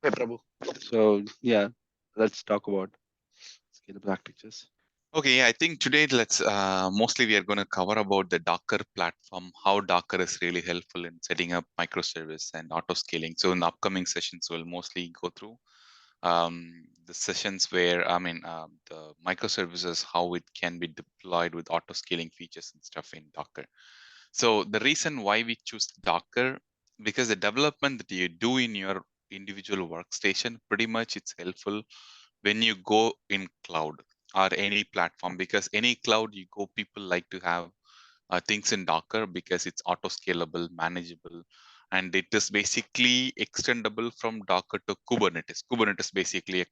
Hey, Prabhu. So yeah, let's talk about scalable architectures. Okay, I think today let's mostly we are going to cover about the Docker platform, how Docker is really helpful in setting up microservice and auto scaling. So in the upcoming sessions, we'll mostly go through the sessions where the microservices, how it can be deployed with auto scaling features and stuff in Docker. So the reason why we choose Docker, because the development that you do in your individual workstation, pretty much it's helpful when you go in cloud or any platform, because any cloud you go, people like to have things in Docker because it's auto scalable, manageable, and it is basically extendable from Docker to Kubernetes. Kubernetes basically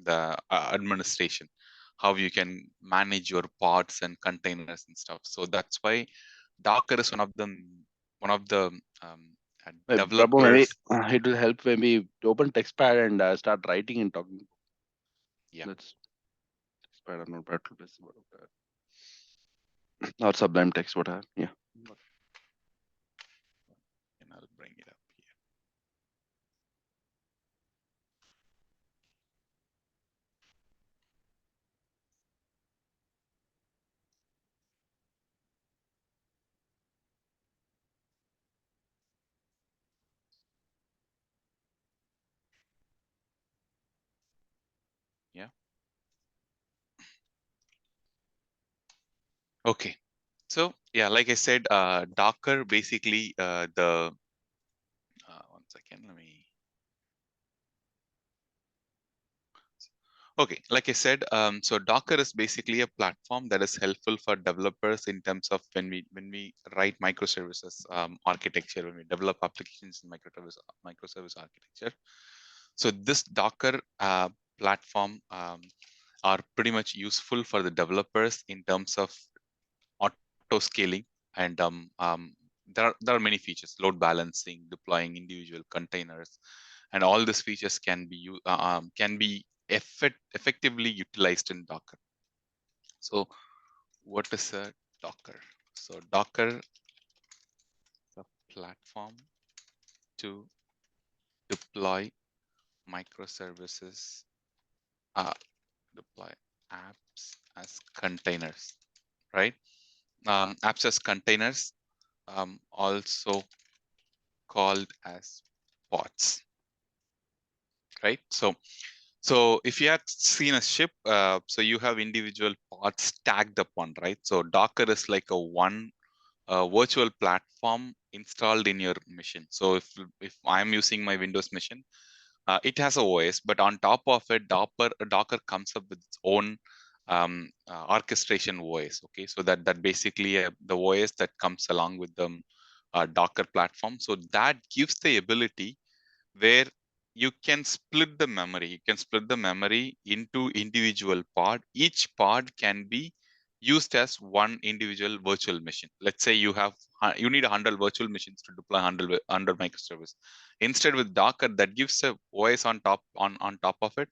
the administration, how you can manage your pods and containers and stuff. So that's why Docker is one of the Prabhu, maybe developers. it will help when we open TextPad and start writing and talking. Yeah, That's TextPad or Notepad plus or Sublime Text, whatever. Yeah. and I'll bring it up here. Yeah. Okay. So yeah, like I said, Docker basically the one second, let me. Okay, like I said, so Docker is basically a platform that is helpful for developers in terms of when we write microservices architecture, when we develop applications in microservice architecture. So this Docker platform are pretty much useful for the developers in terms of auto scaling, and there are many features: load balancing, deploying individual containers, and all these features can be effectively utilized in Docker. So what is a Docker? So Docker is a platform to deploy microservices, uh, deploy apps as containers, right? Apps as containers, also called as pods, right? So if you had seen a ship, so you have individual pods stacked upon, right? So Docker is like a one virtual platform installed in your machine. So if I'm using my Windows machine, it has a OS, but on top of it, Docker comes up with its own orchestration OS. Okay, so that basically the OS that comes along with the Docker platform. So that gives the ability where you can split the memory. You can split the memory into individual pod. Each pod can be used as one individual virtual machine. Let's say you need 100 virtual machines to deploy 100 microservice. Instead, with Docker, that gives a OS on top of it,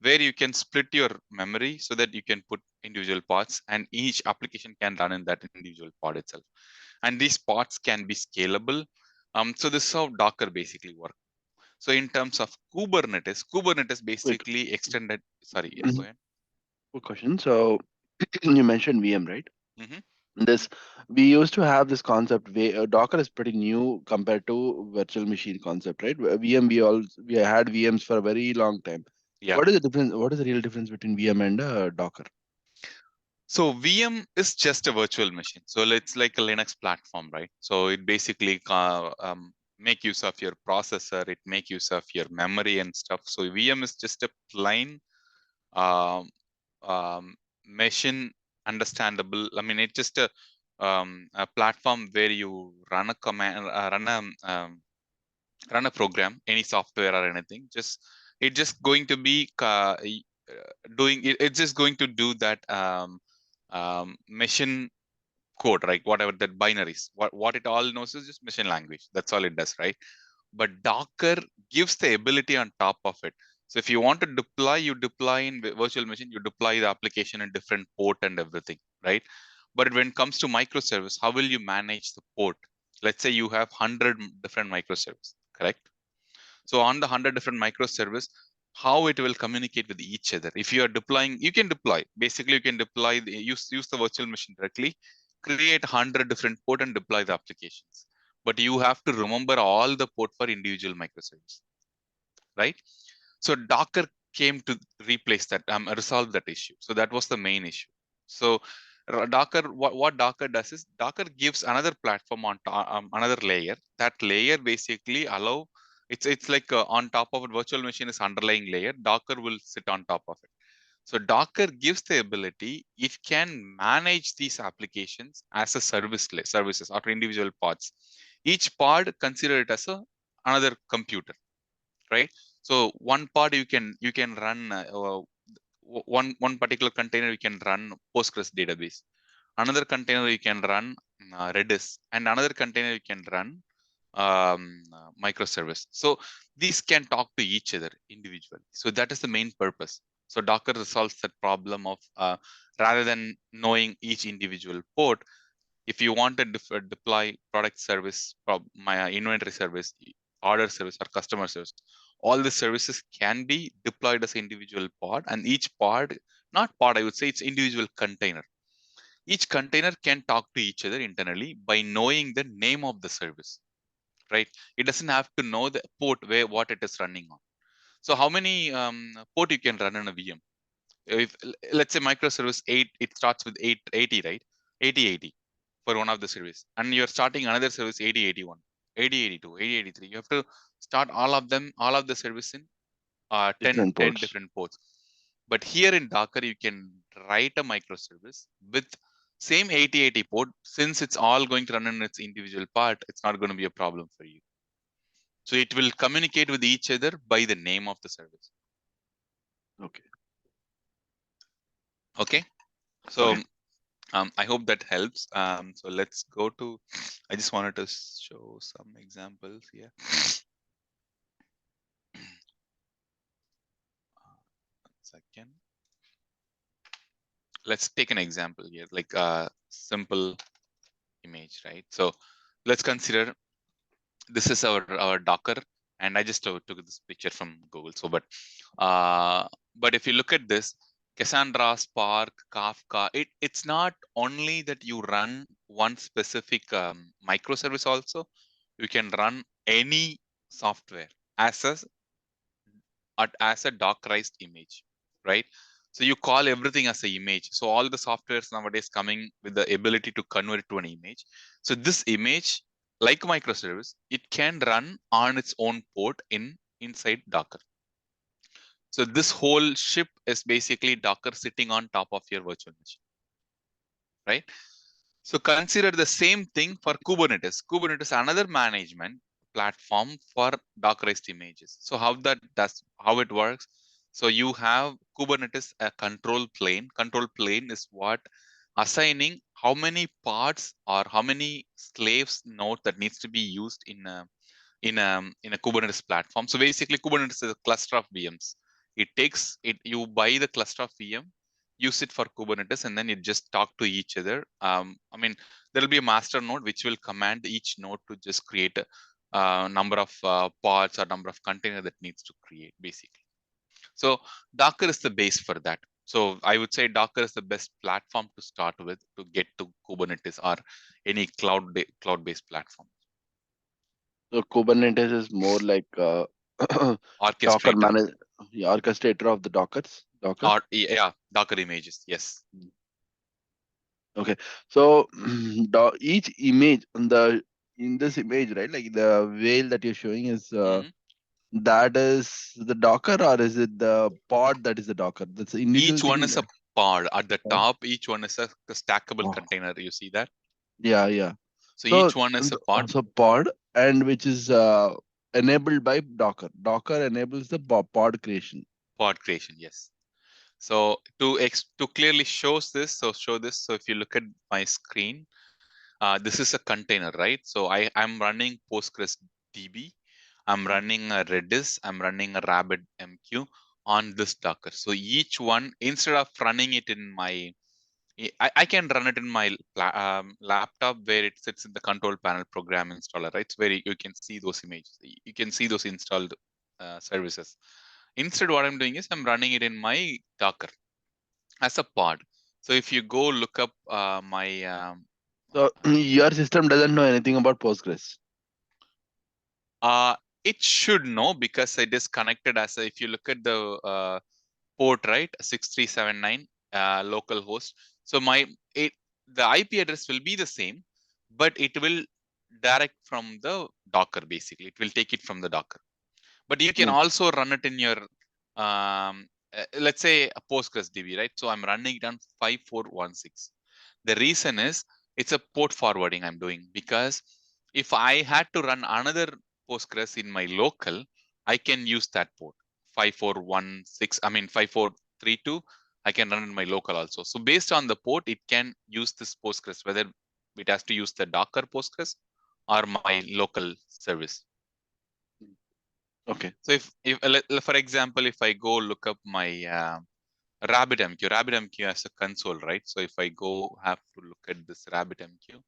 where you can split your memory so that you can put individual pods, and each application can run in that individual pod itself. And these pods can be scalable. So this is how Docker basically works. So in terms of Kubernetes Wait. basically extended. Sorry, yeah, go Mhm. ahead. Good question. So you mentioned VM, right? Hmm. This we used to have this concept. Docker is pretty new compared to virtual machine concept, right? VM we had VMs for a very long time. Yeah. What is the difference? What is the real difference between VM and Docker? So VM is just a virtual machine. So it's like a Linux platform, right? So it basically make use of your processor. It make use of your memory and stuff. So VM is just a plain um, machine, understandable. I mean, it's just a platform where you run a command, run a program, any software or anything. It's just going to be doing it. It's just going to do that machine code, right? Whatever that binaries. What it all knows is just machine language. That's all it does, right? But Docker gives the ability on top of it. So if you want to deploy, you deploy in virtual machine, you deploy the application in different port and everything, right? But when it comes to microservice, how will you manage the port? Let's say you have 100 different microservices, correct? So on the 100 different microservice, how it will communicate with each other. If you are deploying, you can deploy. Basically, you can deploy, use the virtual machine directly, create 100 different port and deploy the applications. But you have to remember all the port for individual microservice, right? So Docker came to replace that, resolve that issue. So that was the main issue. So Docker, what Docker does is Docker gives another platform on another layer. That layer basically allow, it's like on top of it, virtual machine is underlying layer. Docker will sit on top of it. So Docker gives the ability, it can manage these applications as a services or individual pods. Each pod, consider it as another computer, right? So one pod you can run one particular container, you can run Postgres database. Another container you can run Redis, and another container you can run microservice. So these can talk to each other individually. So that is the main purpose. So Docker resolves that problem of rather than knowing each individual port. If you want to deploy product service, my inventory service, order service, or customer service, all the services can be deployed as individual pod, and each pod, not pod, I would say it's individual container. Each container can talk to each other internally by knowing the name of the service, right? It doesn't have to know the port where what it is running on. So how many port you can run in a VM? If let's say microservice 8, it starts with 880, right? 8080 for one of the service, and you're starting another service 8081, 8082, 8083. You have to start all of them, all of the service in 10 Different 10 ports. different ports. But here in Docker, you can write a microservice with same 8080 port. Since it's all going to run in its individual part, it's not going to be a problem for you. So it will communicate with each other by the name of the service. Okay. Okay. So Okay. I hope that helps. So let's go to, I just wanted to show some examples here. One second. Let's take an example here, like a simple image, right? So let's consider this is our Docker, and I just took this picture from Google. So, but if you look at this, Cassandra, Spark, Kafka, it's not only that you run one specific microservice. Also, you can run any software as a Dockerized image, right? So you call everything as an image. So all the softwares nowadays coming with the ability to convert it to an image. So this image, like microservice, it can run on its own port inside Docker. So this whole ship is basically Docker sitting on top of your virtual machine, right? So consider the same thing for Kubernetes. Kubernetes, another management platform for Dockerized images. So how it works? So you have Kubernetes a control plane. Control plane is what assigning how many parts or how many slaves node that needs to be used in a Kubernetes platform. So basically, Kubernetes is a cluster of VMs. It takes it. You buy the cluster of VM, use it for Kubernetes, and then it just talk to each other. I mean, there will be a master node which will command each node to just create a number of pods or number of container that needs to create basically. So Docker is the base for that. So I would say Docker is the best platform to start with to get to Kubernetes or any cloud-based platform. So Kubernetes is more like Docker Orchestrator manage, the orchestrator of the Dockers. Docker. or yeah, Docker images. Yes. Okay. So each image on the in this image, right? Like the whale that you're showing is Mhm. that is the Docker, or is it the pod that is the Docker? That's the individual Each one thing. is a pod. At the Pod. top, each one is a stackable Oh, container. You see that? yeah, yeah. So So each one is a pod. so pod and which is enabled by Docker. Docker enables the pod creation. Pod creation. Yes. So to clearly show this. So if you look at my screen, this is a container, right? So I'm running Postgres DB. I'm running a Redis. I'm running a RabbitMQ on this Docker. So each one, instead of running it in my I can run it in my laptop where it sits in the control panel program installer, right? It's where you can see those images. You can see those installed services. Instead, what I'm doing is I'm running it in my Docker as a pod. So if you go look up my So your system doesn't know anything about Postgres. uh, it should know because it is connected as a, if you look at the port, right, 6379 local host. So the IP address will be the same, but it will direct from the Docker. Basically, it will take it from the Docker. But you can also run it in your let's say a Postgres DB, right? So I'm running it on 5416. The reason is it's a port forwarding I'm doing, because if I had to run another Postgres in my local, I can use that port 5416. I mean 5432. I can run in my local also. So based on the port, it can use this Postgres, whether it has to use the Docker Postgres or my local service. Okay. So if for example, if I go look up my RabbitMQ has a console, right? So if I go have to look at this RabbitMQ,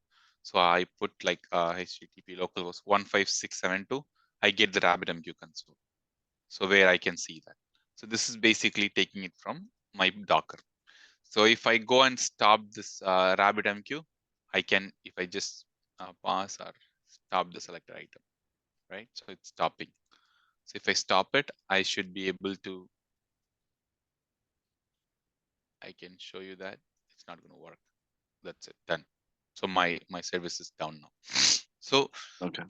so I put like HTTP localhost 15672, I get the RabbitMQ console. So where I can see that. So this is basically taking it from my Docker. So if I go and stop this RabbitMQ, I can, if I just pass or stop the selected item, right? So it's stopping. So if I stop it, I should be able to, I can show you that it's not going to work. That's it, done. So my service is down now. So Okay.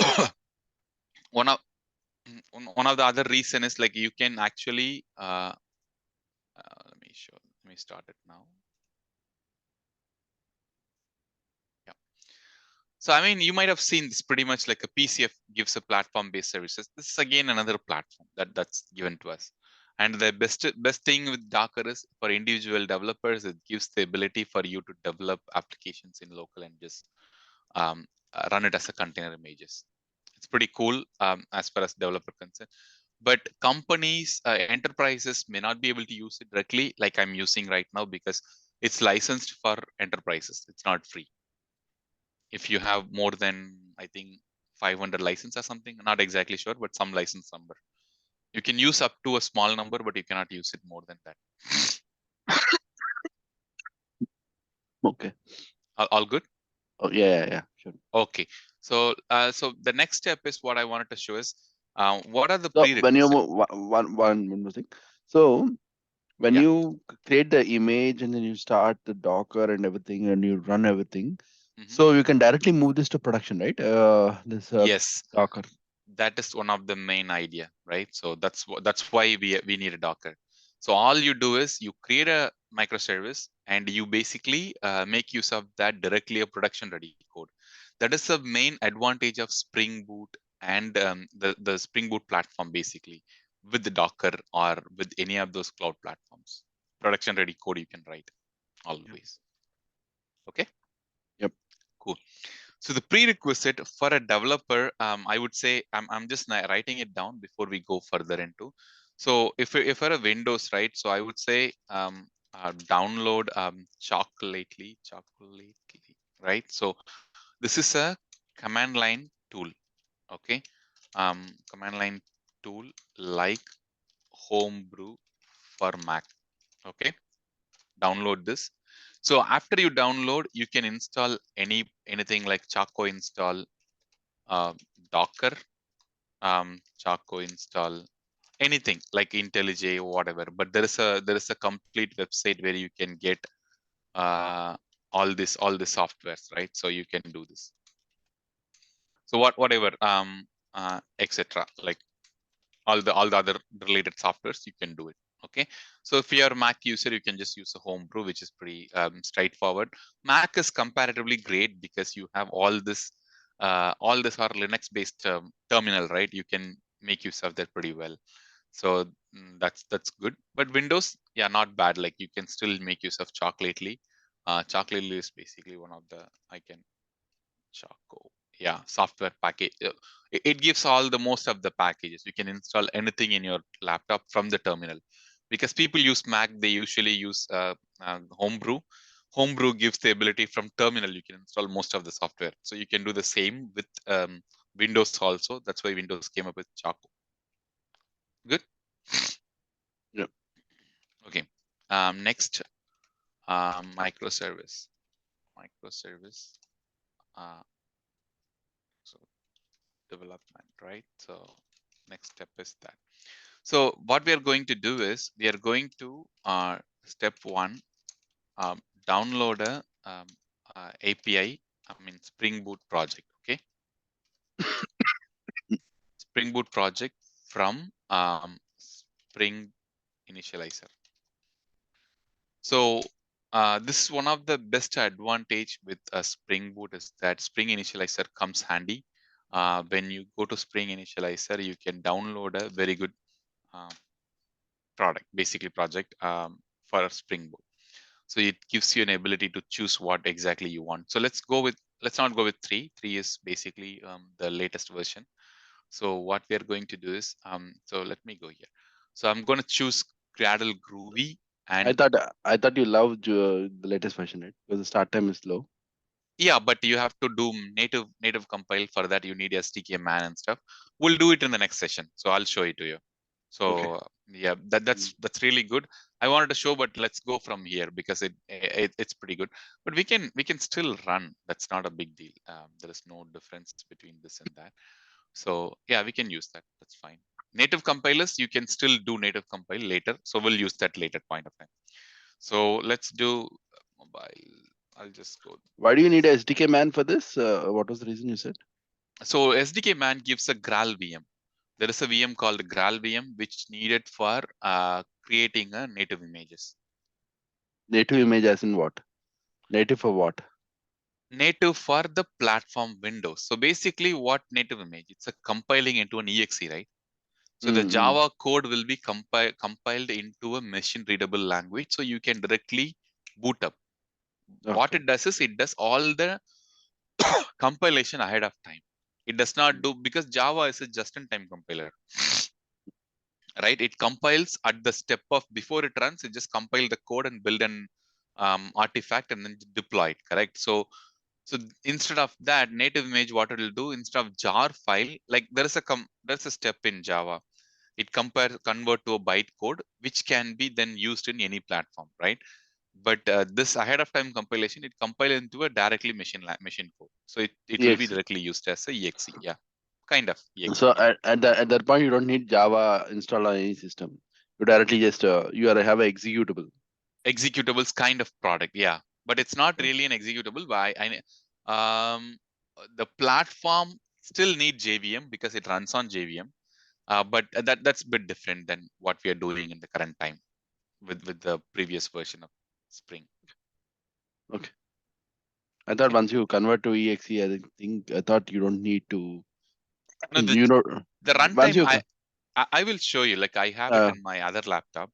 one of the other reason is like you can actually let me start it now. Yeah. So I mean, you might have seen this pretty much like a PCF gives a platform-based services. This is again another platform that's given to us. And the best thing with Docker is for individual developers, it gives the ability for you to develop applications in local and just run it as a container images. It's pretty cool as far as developer concerned. But companies, enterprises may not be able to use it directly like I'm using right now, because it's licensed for enterprises. It's not free. If you have more than, I think, 500 license or something, not exactly sure, but some license number. You can use up to a small number, but you cannot use it more than that. Okay. All good? Oh yeah, sure. Okay. So so the next step is what I wanted to show is what are the So when you prerequisites? one more thing. So when Yeah. you create the image and then you start the Docker and everything and you run everything, Mm-hmm. so you can directly move this to production, right? This Yes, Docker. that is one of the main idea, right? So that's why we need a Docker. So all you do is you create a microservice and you basically make use of that directly a production ready code. That is the main advantage of Spring Boot and the Spring Boot platform, basically with the Docker or with any of those cloud platforms. Production ready code you can write always. Okay. Yep. Cool. So the prerequisite for a developer, I would say, I'm just writing it down before we go further into. So if you're a Windows, right? So I would say download Chocolately, right? So this is a command line tool, okay? Command line tool like Homebrew for Mac, okay? Download this. So after you download, you can install anything like Choco install, uh, Docker, Choco install, anything like IntelliJ or whatever. But there is a complete website where you can get uh, all the softwares, right? So you can do this. So whatever etc. Like all the other related softwares, you can do it. Okay. So if you're a Mac user, you can just use a Homebrew, which is pretty straightforward. Mac is comparatively great because you have all this are Linux based terminal, right? You can make use of that pretty well. So that's good. But Windows, yeah, not bad. Like you can still make use of Chocolately. Chocolately is basically one of the, I can Choco. Yeah, software package. It gives all the most of the packages. You can install anything in your laptop from the terminal. Because people use Mac, they usually use Homebrew. Homebrew gives the ability from terminal. You can install most of the software. So you can do the same with Windows also. That's why Windows came up with Choco. Good. Yep. Okay. Next, microservice. Microservice. Uh, so development, right? So next step is that. So what we are going to do is we are going to step one, um, download a API. I mean Spring Boot project. Okay, Spring Boot project from Spring Initializer. So this is one of the best advantage with a Spring Boot is that Spring Initializer comes handy. When you go to Spring Initializer, you can download a very good uh, product, basically project for Spring Boot. So it gives you an ability to choose what exactly you want. So let's not go with 3. 3 is basically the latest version. So what we are going to do is, so let me go here. So I'm going to choose Gradle Groovy I and thought I thought you loved the latest version, right? Because the start time is slow. yeah, but you have to do native compile. For that you need SDK man and stuff. We'll do it in the next session. So I'll show it to you. Okay. So yeah, that's really good. I wanted to show, but let's go from here because it's pretty good. But we can still run. That's not a big deal. There is no difference between this and that. So yeah, we can use that. That's fine. Native compilers, you can still do native compile later. So we'll use that later point of time. So let's do mobile. I'll just go. Why do you need a SDK man for this? What was the reason you said? So SDK man gives a Graal VM. There is a VM called Graal VM, which needed for creating a native images. Native image as in what? Native for what? Native for the platform Windows. So basically, what native image? It's a compiling into an exe, right? So the Mm-hmm. Java code will be compiled into a machine readable language, so you can directly boot up. What Okay. it does is it does all the compilation ahead of time. It does not do because Java is a just-in-time compiler, right? It compiles at the step of before it runs. It just compile the code and build an artifact and then deploy it. Correct. So instead of that native image, what it will do instead of jar file, like there's a step in Java. It convert to a byte code, which can be then used in any platform, right? But this ahead of time compilation, it compile into a directly machine code. So it will be EXE. directly used as a exe. Yeah, kind of exe. So Yeah. at that point, you don't need Java installed on any system. You directly just have a executable. Executables kind of product, yeah, but it's not Okay. really an executable. The platform still need JVM because it runs on JVM, but that's a bit different than what we are doing in the current time with the previous version of Spring. Okay. I thought Okay. once you convert to EXE, I thought you don't need to. No, You know, the once runtime you. I will show you. Like I have it Uh, in my other laptop.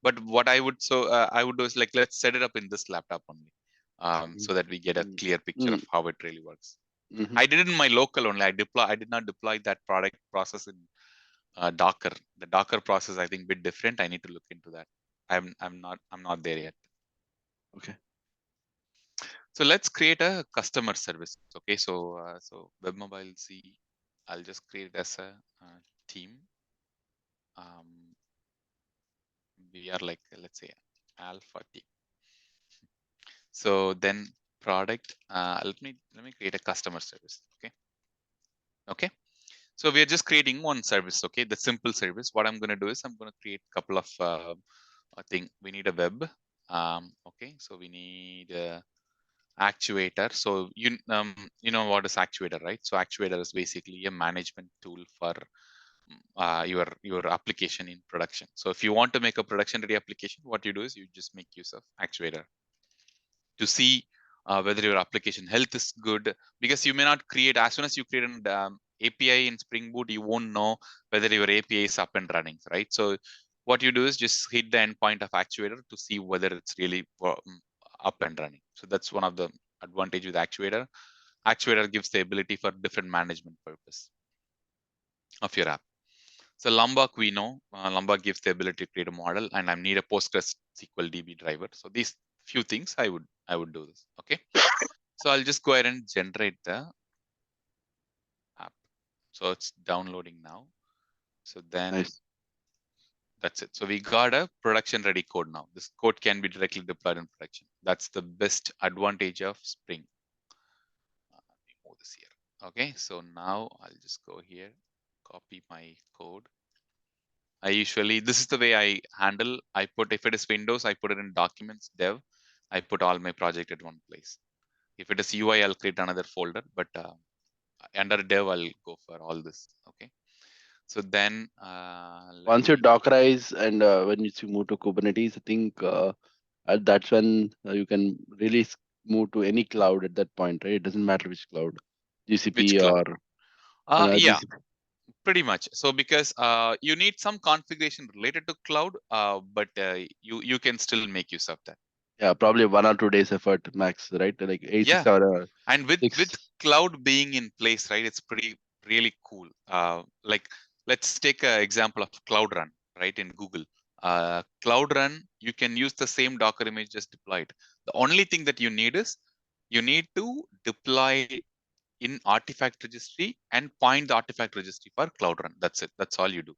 But what I would do is like let's set it up in this laptop only, so that we get a clear picture of how it really works. mm-hmm. I did it in my local only. I did not deploy that product process in Docker. The Docker process, I think, bit different. I need to look into that. I'm not there yet. Okay. So let's create a customer service. Okay, so WebMobileZ, I'll just create it as a team. Um, we are like let's say alpha team. So then product. Let me create a customer service. Okay. Okay. So we are just creating one service. Okay, the simple service. What I'm going to do is I'm going to create a couple of I think we need a web. Okay, so we need a actuator. So you know what is actuator, right? So actuator is basically a management tool for your application in production. So if you want to make a production ready application, what you do is you just make use of actuator to see whether your application health is good, because you may not create as soon as you create an API in Spring Boot, you won't know whether your API is up and running, right? So what you do is just hit the endpoint of actuator to see whether it's really up and running. So that's one of the advantage with actuator. Actuator gives the ability for different management purpose of your app. So Lombok, we know Lombok gives the ability to create a model, and I need a Postgres SQL DB driver. So these few things I would do this. Okay. So I'll just go ahead and generate the app. So it's downloading now. So then Nice. That's it. So we got a production ready code now. This code can be directly deployed in production. That's the best advantage of Spring. Let me move this here. Okay, so now I'll just go here, copy my code. I usually, this is the way I handle. I put, if it is Windows, I put it in documents, dev. I put all my project at one place. If it is UI, I'll create another folder, but under dev, I'll go for all this. Okay. So then let Once you me, Dockerize and when you move to Kubernetes, I think that's when you can really move to any cloud at that point, right? It doesn't matter which cloud, which GCP cloud? or Yeah, GCP. pretty much. So because you need some configuration related to cloud, but you can still make use of that. Yeah, probably 1 or 2 days effort max, right? Like eight, Yeah, 6 hour, and with 6. cloud being in place, right? It's pretty really cool. Like let's take an example of Cloud Run, right? In Google, Cloud Run, you can use the same Docker image, just deploy it. The only thing that you need is you need to deploy in artifact registry and point the artifact registry for Cloud Run. That's it. That's all you do.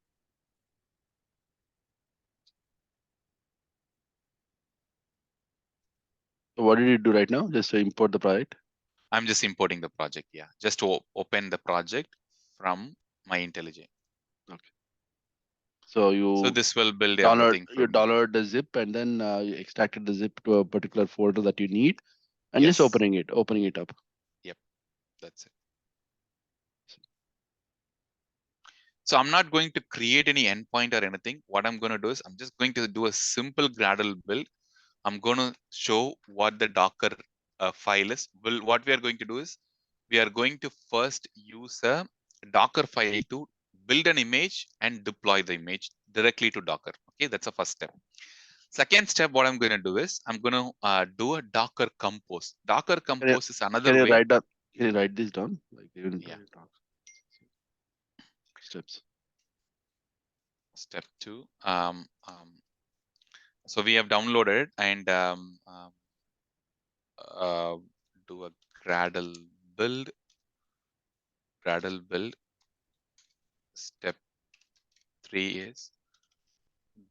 So what did you do right now? Just to import the project. I'm just importing the project. Yeah, just to open the project from my IntelliJ. Okay. So So you this will build everything for me. download the zip and then you extracted the zip to a particular folder that you need and just Yes. opening it up. Yep. That's it. So I'm not going to create any endpoint or anything. What I'm going to do is I'm just going to do a simple Gradle build. I'm going to show what the Docker file is. Well, what we are going to do is we are going to first use a Docker file to build an image and deploy the image directly to Docker. Okay, that's the first step. Second step, what I'm going to do is I'm going to do a Docker compose. Docker Can you compose is can another you way. write down? Can you write this down? Like even Yeah. steps. Step two. So we have downloaded and uh, do a Gradle build. Gradle build. Step 3 is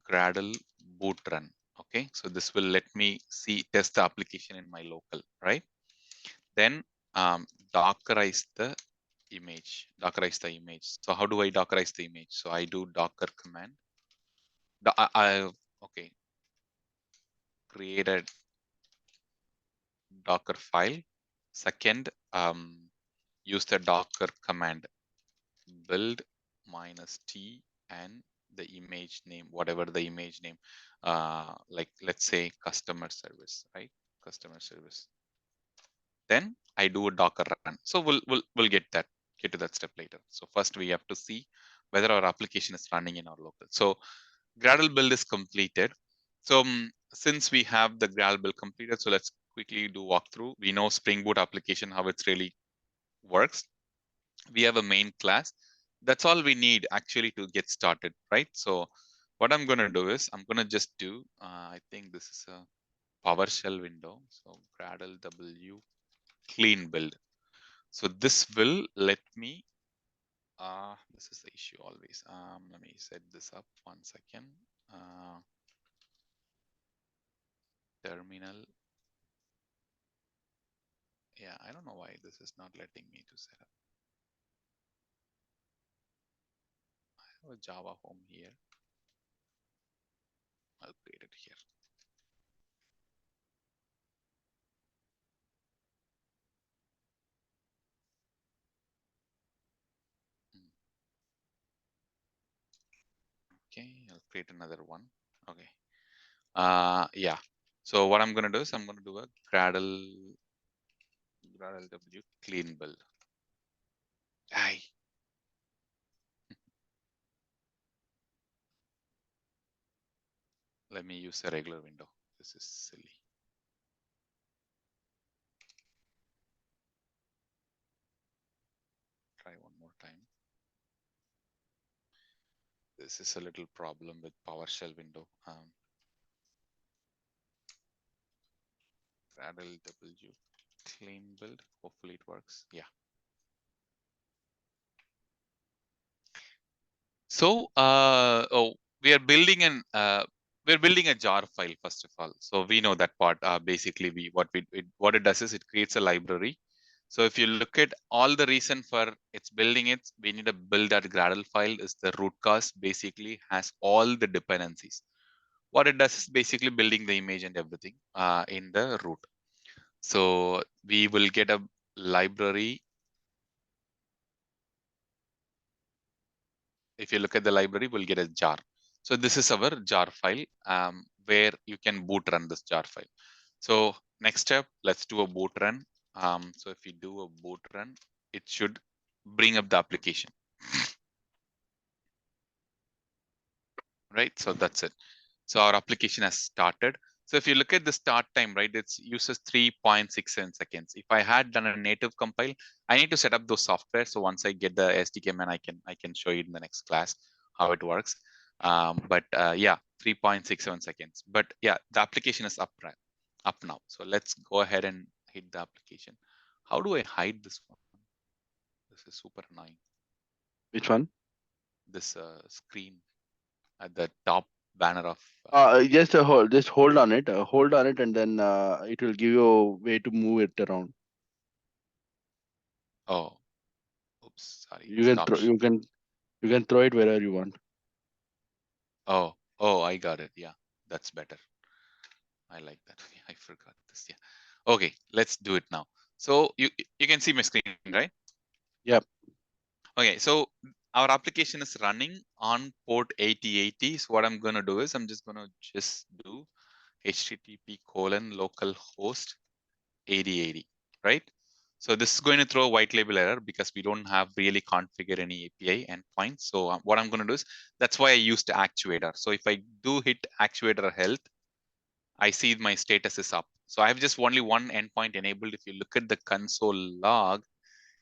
Gradle boot run. Okay, so this will let me see test the application in my local, right? Then Dockerize the image. Dockerize the image. So how do I Dockerize the image? So I do Docker command. Okay, created Docker file. Second, use the Docker command build -t and the image name, whatever the image name, like let's say customer service, right? Customer service. Then I do a Docker run. So we'll get to that step later. So first we have to see whether our application is running in our local. So Gradle build is completed. So since we have the Gradle build completed, so let's quickly do walkthrough. We know Spring Boot application, how it's really works. We have a main class. That's all we need actually to get started, right? So what I'm going to do is I'm going to just do, I think this is a PowerShell window. So Gradle W clean build. So this will let me, this is the issue always. Let me set this up 1 second. Terminal. Yeah, I don't know why this is not letting me to set up. I have a Java home here. I'll create it here. Okay, I'll create another one. Okay. Yeah. So what I'm gonna do is I'm gonna do a Gradle W clean build. Aye. Let me use a regular window. This is silly. Try one more time. This is a little problem with PowerShell window. Gradle W clean build. Hopefully it works. Yeah. So, we are building an we're building a jar file first of all. So we know that part. Basically, what it does is it creates a library. So if you look at all the reason for it's building it, we need to build that Gradle file is the root cause basically has all the dependencies. What it does is basically building the image and everything in the root. So we will get a library. If you look at the library, we'll get a jar. So this is our jar file where you can boot run this jar file. So next step, let's do a boot run. So if you do a boot run, it should bring up the application, right? So that's it. So our application has started. So if you look at the start time, right, it uses 3.67 seconds. If I had done a native compile, I need to set up those software. So once I get the SDK, man, I can show you in the next class how it works. But yeah, 3.67 seconds. But yeah, the application is up now. So let's go ahead and hit the application. How do I hide this one? This is super annoying. Which one? This screen at the top banner of Just hold on it. Hold on it, and then it will give you a way to move it around. oh, oops, sorry, You it's can throw, doc. you can throw it wherever you want. Oh, I got it. Yeah, that's better. I like that. I forgot this. Yeah. Okay, let's do it now. So you can see my screen, right? Yep. Okay, so our application is running on port 8080. So what I'm gonna do is I'm just gonna do HTTP colon localhost 8080, right? So this is going to throw a white label error because we don't have really configured any API endpoints. So what I'm going to do is that's why I used actuator. So if I do hit actuator health, I see my status is up. So I have just only one endpoint enabled. If you look at the console log,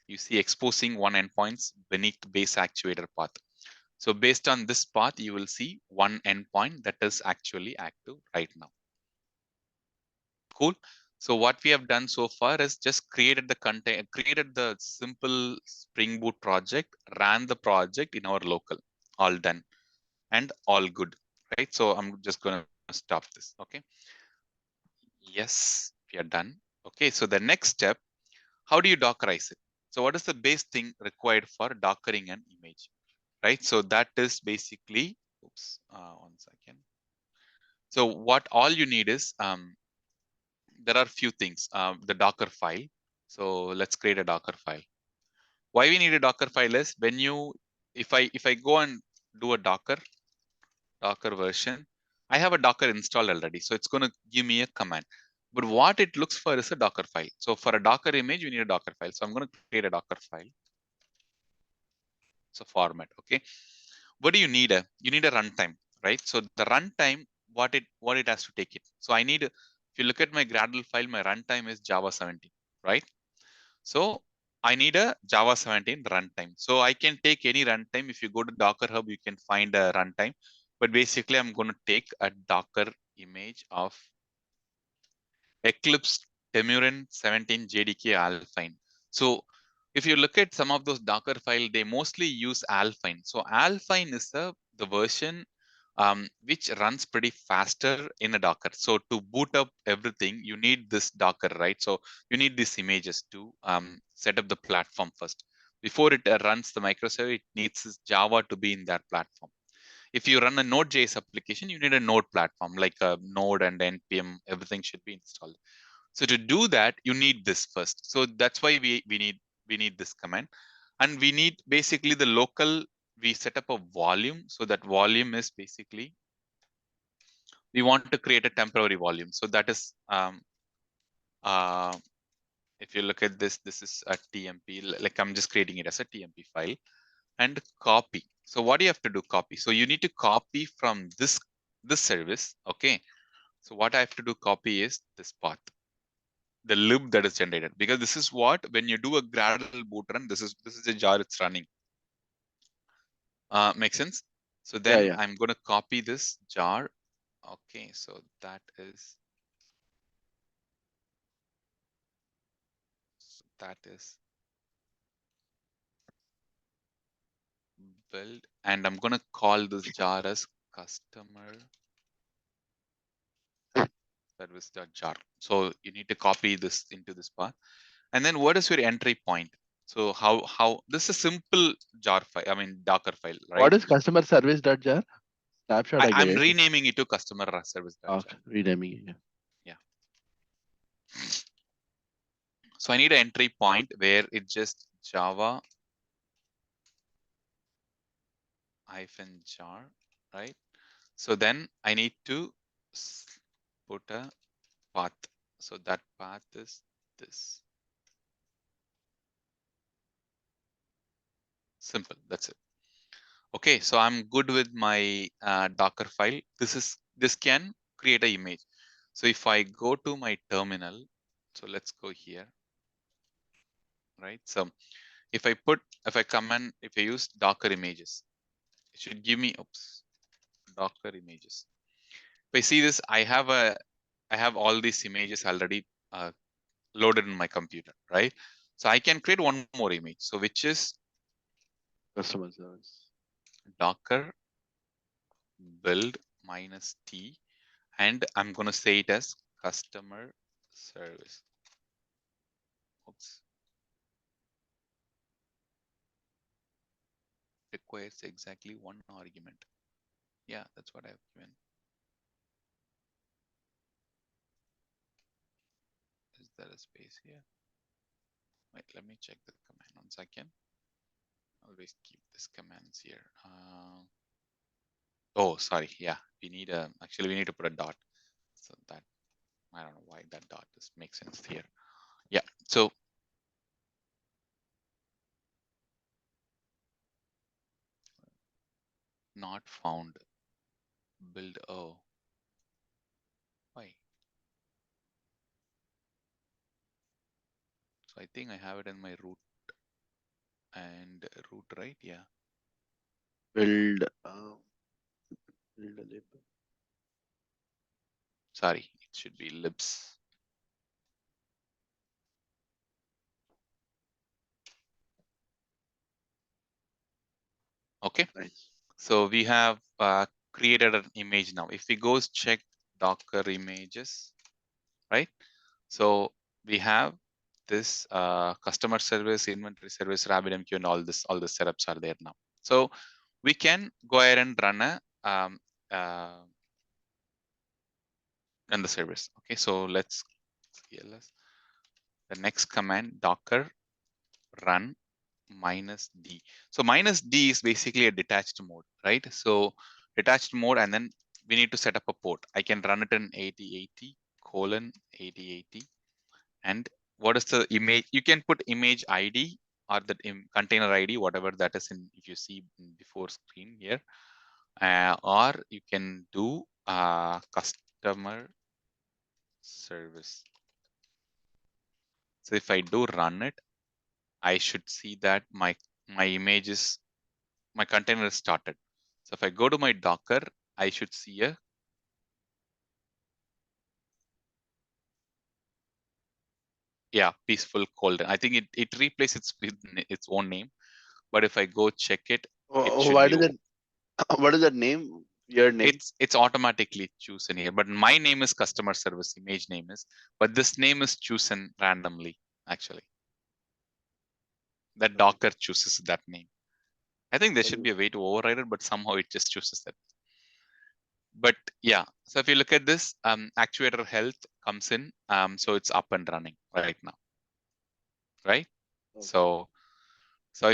you see exposing one endpoints beneath base actuator path. So based on this path, you will see one endpoint that is actually active right now. Cool. So what we have done so far is just created the content, created the simple Spring Boot project, ran the project in our local, all done and all good, right? So I'm just going to stop this. Okay. Yes, we are done. Okay. So the next step, how do you Dockerize it? So what is the base thing required for Dockering an image, right? So that is basically, oops, 1 second. So what all you need is, there are few things, the Docker file. So let's create a Docker file. Why we need a Docker file is when you, if I go and do a Docker version, I have a Docker installed already. So it's going to give me a command. But what it looks for is a Docker file. So for a Docker image, we need a Docker file. So I'm going to create a Docker file. So format, okay. What do you need? You need a runtime, right? So the runtime, what it has to take it. So I need, if you look at my Gradle file, my runtime is Java 17, right? So I need a Java 17 runtime. So I can take any runtime. If you go to Docker Hub, you can find a runtime. But basically, I'm going to take a Docker image of Eclipse Temurin 17 JDK Alpine. So if you look at some of those Docker file, they mostly use Alpine. So Alpine is the version which runs pretty faster in a Docker. So to boot up everything, you need this Docker, right? So you need these images to set up the platform first. Before it runs the microservice, it needs this Java to be in that platform. If you run a Node.js application, you need a Node platform like a Node and NPM, everything should be installed. So to do that, you need this first. So that's why we need this command. And we need basically the local, we set up a volume. So that volume is basically, we want to create a temporary volume. So that is, uh, if you look at this, this is a TMP, like I'm just creating it as a TMP file and copy. So what do you have to do? Copy. So you need to copy from this service. Okay. So what I have to do copy is this path, the lib that is generated, because this is what, when you do a Gradle boot run, this is a jar it's running. Makes sense? So Yeah, then yeah. I'm going to copy this jar. Okay. So that is build, and I'm going to call this jar as customer service.jar. So you need to copy this into this path. And then what is your entry point? So how this is a simple jar file, I mean Docker file, right? What is customer service.jar? Snapshot, I get I'm it. renaming it to customer service.jar. Okay, renaming it. Yeah. So I need an entry point where it's just Java -jar, right? So then I need to put a path. So that path is this. Simple. That's it. Okay, so I'm good with my Docker file. This can create an image. So if I go to my terminal, so let's go here, right? So if I use Docker images, it should give me, oops, Docker images. If I see this, I have all these images already loaded in my computer, right? So I can create one more image. So which is Customer service. Docker build -t, and I'm going to say it as customer service. Oops. Requires exactly one argument. Yeah, that's what I've given. Is there a space here? Wait, let me check the command 1 second. Always keep this commands here. Oh, sorry. Yeah, we need to put a dot. So that, I don't know why that dot just makes sense here. Yeah, so not found. Build, oh, why? So I think I have it in my root and root, right? Yeah. Build build a label. Sorry, it should be libs. Okay. Nice. So we have created an image now. If we go check Docker images, right? So we have this customer service, inventory service, RabbitMQ, and all the setups are there now. So we can go ahead and run run the service. Okay, so let's CLS. The next command, Docker run -d. So -d is basically a detached mode, right? So detached mode, and then we need to set up a port. I can run it in 8080:8080. And what is the image? You can put image ID or the container ID, whatever that is in, if you see before screen here, or you can do customer service. So if I do run it, I should see that my image is, my container is started. So if I go to my Docker, I should see a peaceful cold. I think it replaces its own name. But if I go check it, it should Why be, did that? What is that name? Your name? it's automatically chosen here. But my name is customer service, image name is, but this name is chosen randomly, actually. That Okay. Docker chooses that name. I think there should Sorry. be a way to override it, but somehow it just chooses that. But yeah, so if you look at this, actuator health comes in, so it's up and running right now, right? Okay. So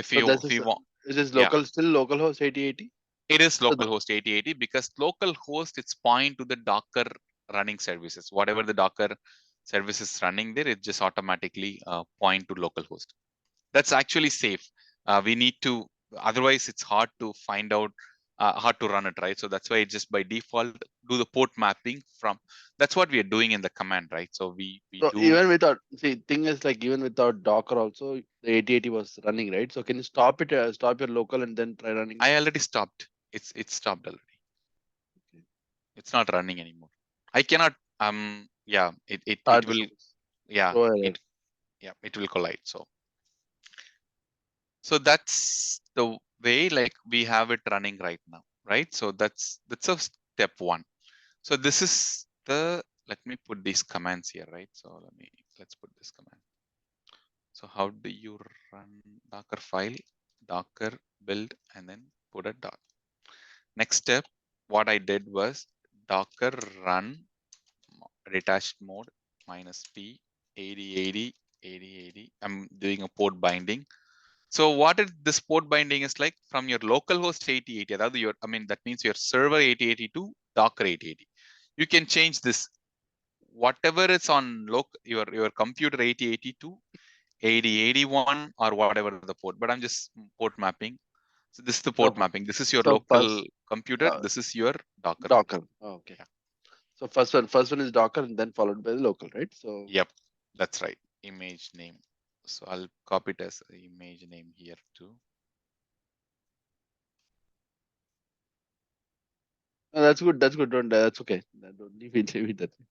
if So you this is want, is this yeah, local still localhost 8080? it is So the, localhost 8080 because localhost, it's point to the Docker running services. Whatever the Docker services running there, it just automatically point to localhost. That's actually safe. We need to, otherwise it's hard to find out, hard to run it, right? So that's why it just by default do the port mapping from, that's what we are doing in the command, right? So we so do, even without, see, thing is like even without Docker also the 8080 was running, right? So can you stop it? Stop your local and then try running it? I already stopped. It's stopped already. Okay. It's not running anymore. I cannot, yeah, it Start the will, service. yeah, Throw error. it will collide. So that's the way, like, we have it running right now, right? So that's a step one. So this is the, let me put these commands here, right? So let's put this command. So how do you run Docker file, Docker build, and then put a dot. Next step, what I did was Docker run detached mode -p 8080 8080. I'm doing a port binding. So what is this port binding is like from your local host 8080, அதாவது your, I mean, that means your server 8080 to Docker 8080. You can change this, whatever is on your computer 8080 to 8081 or whatever the port, but I'm just port mapping. So this is the port So, mapping. This is your so local first computer. uh, This is your Docker. Docker. Oh, okay. Yeah. So first one is Docker, and then followed by the local, right? So Yep. That's right. Image name. So I'll copy it as image name here too. that's good. That's good. Don't, that's okay. Don't leave it that way.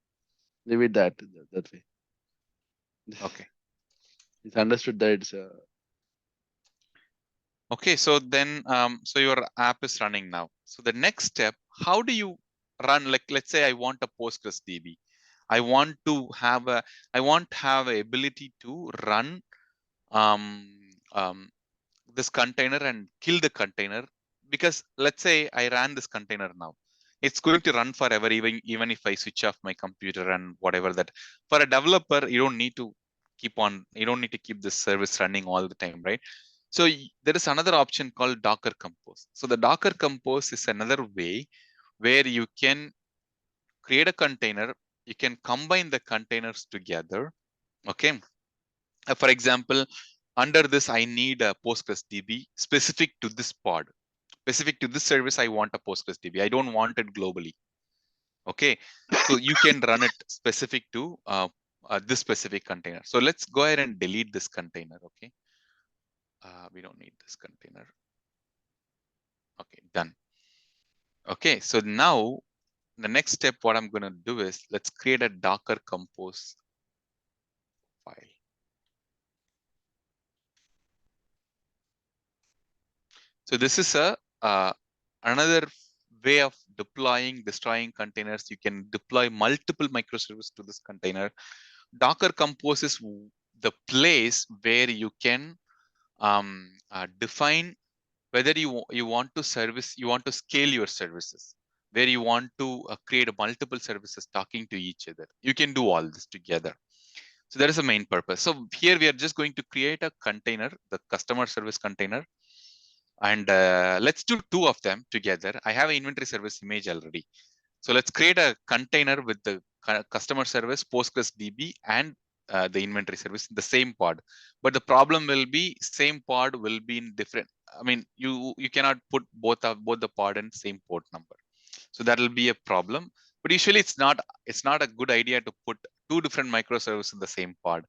Leave it that way. Okay. It's understood that it's Okay. So then, so your app is running now. So the next step, how do you run? Like, let's say I want a Postgres DB. I want to have a, I want to have a ability to run um, um, this container and kill the container, because let's say I ran this container now, it's going to run forever, even if I switch off my computer and whatever. That for a developer, you don't need to you don't need to keep this service running all the time, right? So there is another option called Docker Compose. So the Docker Compose is another way where you can create a container, you can combine the containers together. Okay. For example, under this, I need a Postgres DB specific to this pod, specific to this service. I want a Postgres DB. I don't want it globally. Okay. So you can run it specific to this specific container. So let's go ahead and delete this container. Okay. We don't need this container. Okay, done. Okay. So now the next step, what I'm going to do is let's create a Docker Compose file. So this is a another way of destroying containers. You can deploy multiple microservices to this container. Docker Compose is the place where you can define whether you want to scale your services, where you want to create multiple services talking to each other. You can do all this together. So that is the main purpose. So here we are just going to create a container, the customer service container. And let's do two of them together. I have an inventory service image already. So let's create a container with the customer service, Postgres DB, and the inventory service in the same pod. But the problem will be same pod will be in different. I mean, you cannot put both the pod in same port number. So that will be a problem. But usually it's not a good idea to put two different microservices in the same pod.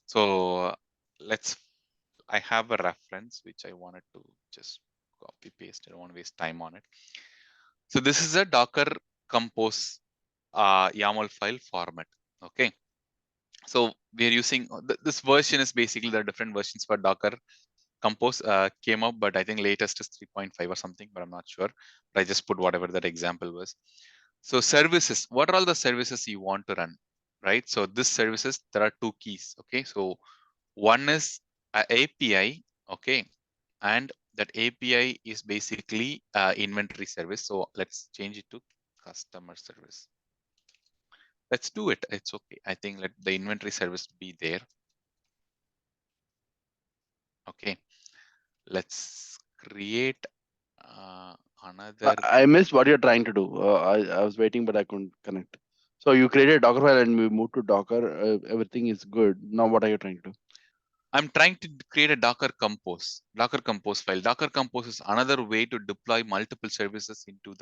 So let's I have a reference which I wanted to just copy paste. I don't want to waste time on it. So this is a Docker Compose YAML file format. Okay. So we are using this version is basically the different versions for Docker Compose came up, but I think latest is 3.5 or something, but I'm not sure. But I just put whatever that example was. So services, what are all the services you want to run, right? So this services, there are two keys. Okay. So one is a API, okay, and that API is basically inventory service. So let's change it to customer service. Let's do it. It's okay. I think let the inventory service be there. Okay. Let's create another. I missed what you're trying to do. I was waiting, but I couldn't connect. So you created a Docker file and we moved to Docker. Everything is good. Now what are you trying to do? I'm trying to create a Docker Compose file. Docker Compose is another way to deploy multiple services into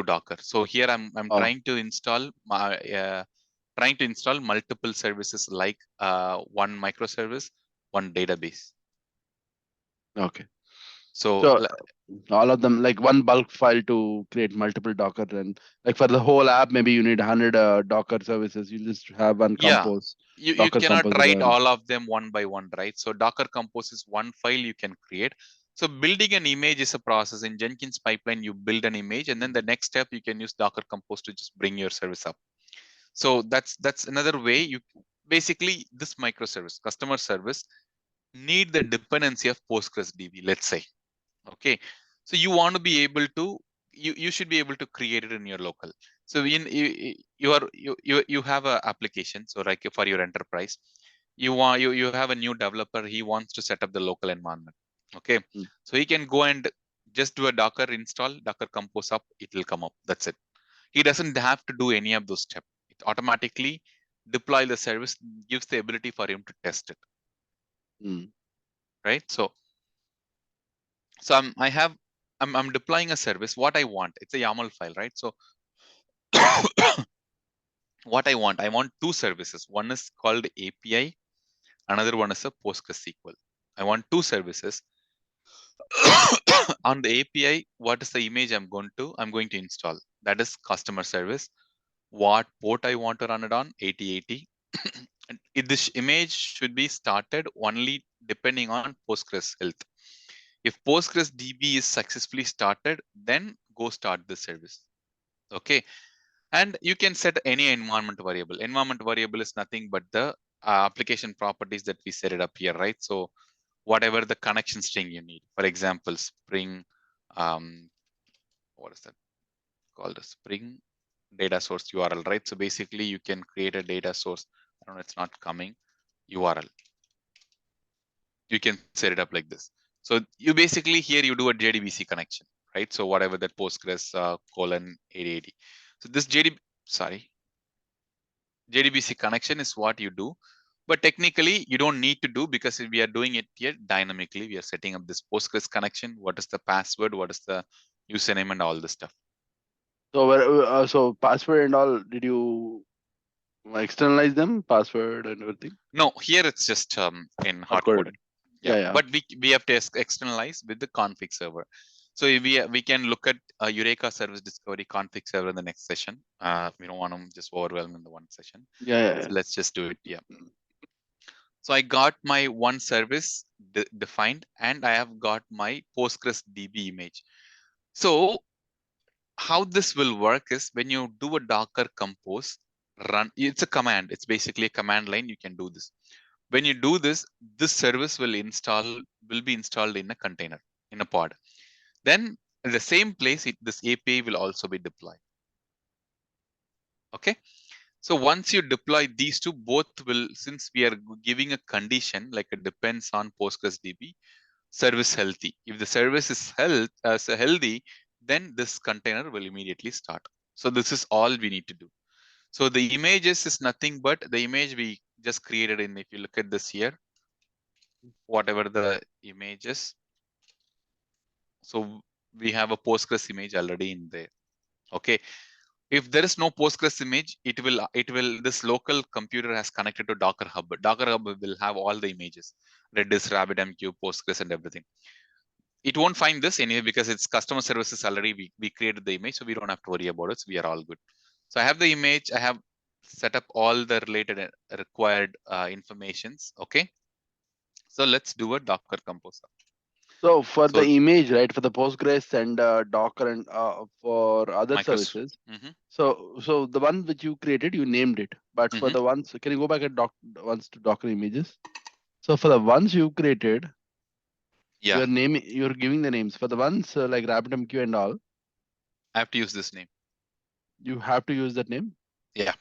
Docker. So here I'm Oh, trying to install multiple services like one microservice, one database. okay. So So all of them like one bulk file to create multiple Docker, and like for the whole app, maybe you need 100 Docker services. You just have one yeah, compose, you Docker cannot compose write run. all of them one by one, right? So Docker Compose is one file you can create. So building an image is a process. In Jenkins pipeline, you build an image, and then the next step you can use Docker Compose to just bring your service up. So that's another way. You basically, this microservice, customer service, need the dependency of PostgreSDB, let's say. Okay, so you want to be able to, you should be able to create it in your local. So you have a application, so like for your enterprise, you have a new developer, he wants to set up the local environment. Okay, Mm. so he can go and just do a Docker install, Docker Compose up, it will come up, that's it. He doesn't have to do any of those steps. It automatically deploy the service, gives the ability for him to test it, Mm. right? So I'm deploying a service. What I want, it's a YAML file, right? So what I want two services. One is called API, another one is a PostgreSQL. I want two services. On the API, what is the image I'm going to install? That is customer service. What port I want to run it on? 8080. And this image should be started only depending on Postgres health. If Postgres DB is successfully started, then go start the service. Okay, and you can set any environment variable. Environment variable is nothing but the application properties that we set it up here, right? So whatever the connection string you need, for example, Spring, what is that called, a Spring data source URL, right? So basically you can create a data source. I don't know, it's not coming, URL. You can set it up like this. So you basically here you do a JDBC connection, right? So whatever that Postgres colon 8080. So this JDBC connection is what you do, but technically you don't need to do, because we are doing it here dynamically. We are setting up this Postgres connection. What is the password? What is the username and all this stuff? So so password and all, did you externalize them, password and everything? No, here it's just in hard Hardcoded. coded. Yeah, Yeah, yeah. but we have to externalize with the config server. So we can look at Eureka Service Discovery config server in the next session. We don't want to just overwhelm in the one session. Yeah, yeah, So yeah. let's just do it. Yeah. So I got my one service defined, and I have got my Postgres DB image. So how this will work is when you do a Docker Compose run, it's a command. It's basically a command line. You can do this. When you do this, this service will be installed in a container, in a pod. Then in the same place, this API will also be deployed. Okay. So once you deploy these two, both will, since we are giving a condition like it depends on PostgreSDB, service healthy. If the service is healthy, then this container will immediately start. So this is all we need to do. So the images is nothing but the image we just created in, if you look at this here, whatever the images. So we have a Postgres image already in there. Okay. If there is no Postgres image, this local computer has connected to Docker Hub. Docker Hub will have all the images, Redis, RabbitMQ, Postgres, and everything. It won't find this anyway because it's customer services already. We created the image, so we don't have to worry about it. So we are all good. So I have the image. I have set up all the related required informations. Okay. So let's do a Docker Composer. So for the So image, right, for the Postgres and Docker and for other Microsoft. services, Mm-hmm. so the one which you created, you named it. But for Mm-hmm. the ones, can you go back and once to Docker images? So for the ones you created, Yeah, you're giving the names. For the ones like RabbitMQ and all, I have to use this name. you have to use that name. Yeah.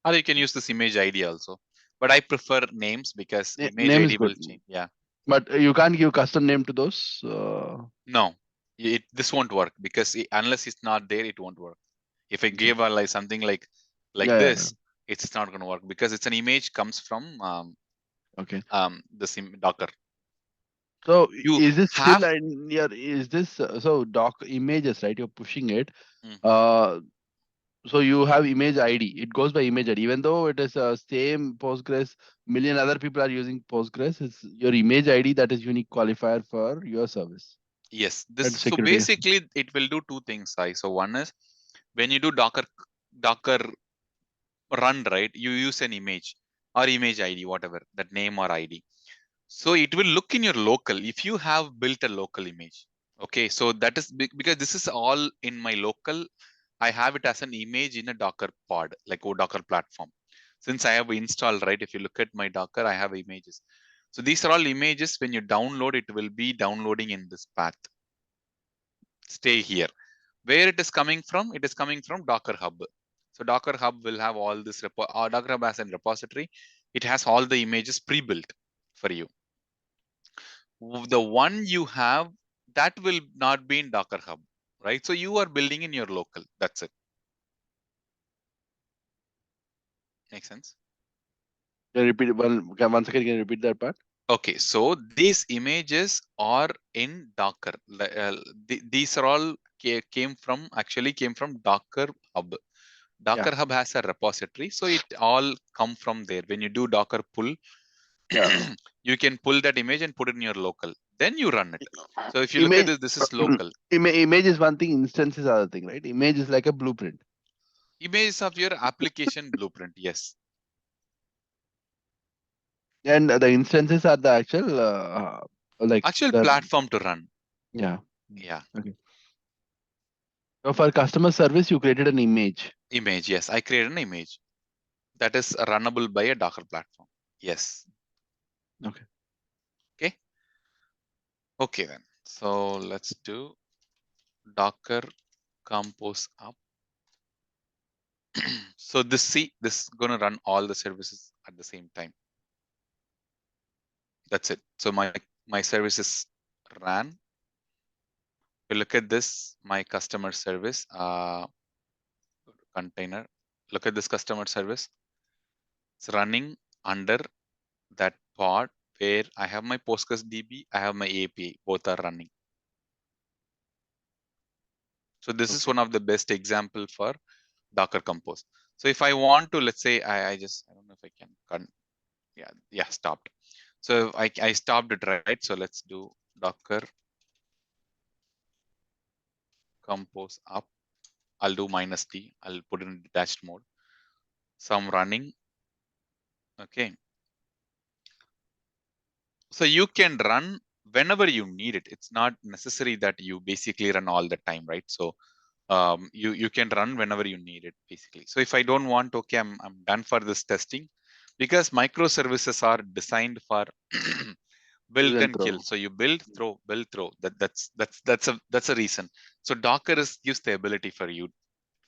Or you can use this image ID also. But I prefer names because image Name is ID good, will change. Yeah. but you can't give custom name to those. No, this won't work because unless it's not there, it won't work. If I Okay. give a like something like Yeah, yeah, yeah. this, it's not going to work because it's an image comes from Okay. the Docker. So You is this still have. in your, is this so doc images, right? You're pushing it. Mhm. Uh, so you have image ID. It goes by image ID, even though it is same Postgres. Million other people are using Postgres. It's your image ID that is unique qualifier for your service. Yes, this And so security is. basically it will do two things. So one is when you do Docker run, right, you use an image or image ID, whatever that name or ID. So it will look in your local if you have built a local image. Okay, so that is because this is all in my local. I have it as an image in a Docker pod, like a Docker platform. Since I have installed, right? If you look at my Docker, I have images. So these are all images. When you download, it will be downloading in this path. Stay here. Where it is coming from? It is coming from Docker Hub. So Docker Hub will have all this Docker Hub as a repository. It has all the images pre-built for you. The one you have, that will not be in Docker Hub, right? So you are building in your local. That's it. Make sense? Can you repeat it once again? Can you repeat that part? Okay, so these images are in Docker. These are all actually came from Docker Hub. Yeah. Docker Hub has a repository, so it all come from there. When you do Docker pull, Yeah. you can pull that image and put it in your local. Then you run it. So if you look at Image. this, this is local. Image is one thing. Instance is other thing, right? Image is like a blueprint. Images of your application blueprint. Yes. And the instances are the actual like Actual the platform to run. yeah. Yeah. Okay. So for customer service, you created an image. Image. Yes. I create an image that is runnable by a Docker platform. Yes. Okay. Okay. Okay then. So let's do Docker compose up. So this is gonna run all the services at the same time. That's it. So my services ran. We look at this, my customer service container. Look at this customer service. It's running under that pod where I have my Postgres DB, I have my API, both are running. So this is Okay. one of the best example for Docker Compose. So if I want to, let's say I don't know if I can, yeah, stopped. So I stopped it, right? So let's do Docker Compose up. I'll do -D. I'll put it in detached mode. So I'm running. Okay. So you can run whenever you need it. It's not necessary that you basically run all the time, right? So you can run whenever you need it, basically. So if I don't want, okay, I'm done for this testing, because microservices are designed for Use build and and kill. throw. So you build, throw, build, throw. That's a reason. So Docker gives the ability for you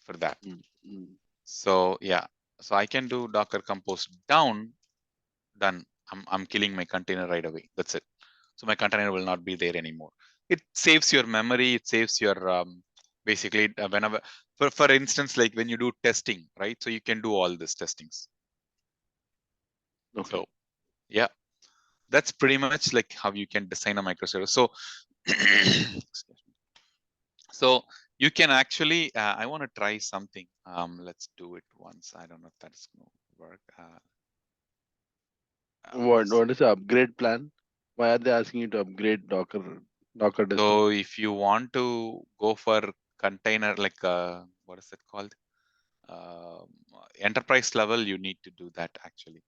for that. Mm, mm. So yeah, so I can do Docker compose down, done. I'm killing my container right away. That's it. So my container will not be there anymore. It saves your memory. It saves your basically whenever, for instance, like when you do testing, right? So you can do all this testings. Okay. So yeah, that's pretty much like how you can design a microservice. So so you can actually I want to try something. Let's do it once. I don't know if that's going to work. What is the upgrade plan? Why are they asking you to upgrade Docker desktop? So if you want to go for container, like what is it called? Um Enterprise level, you need to do that actually.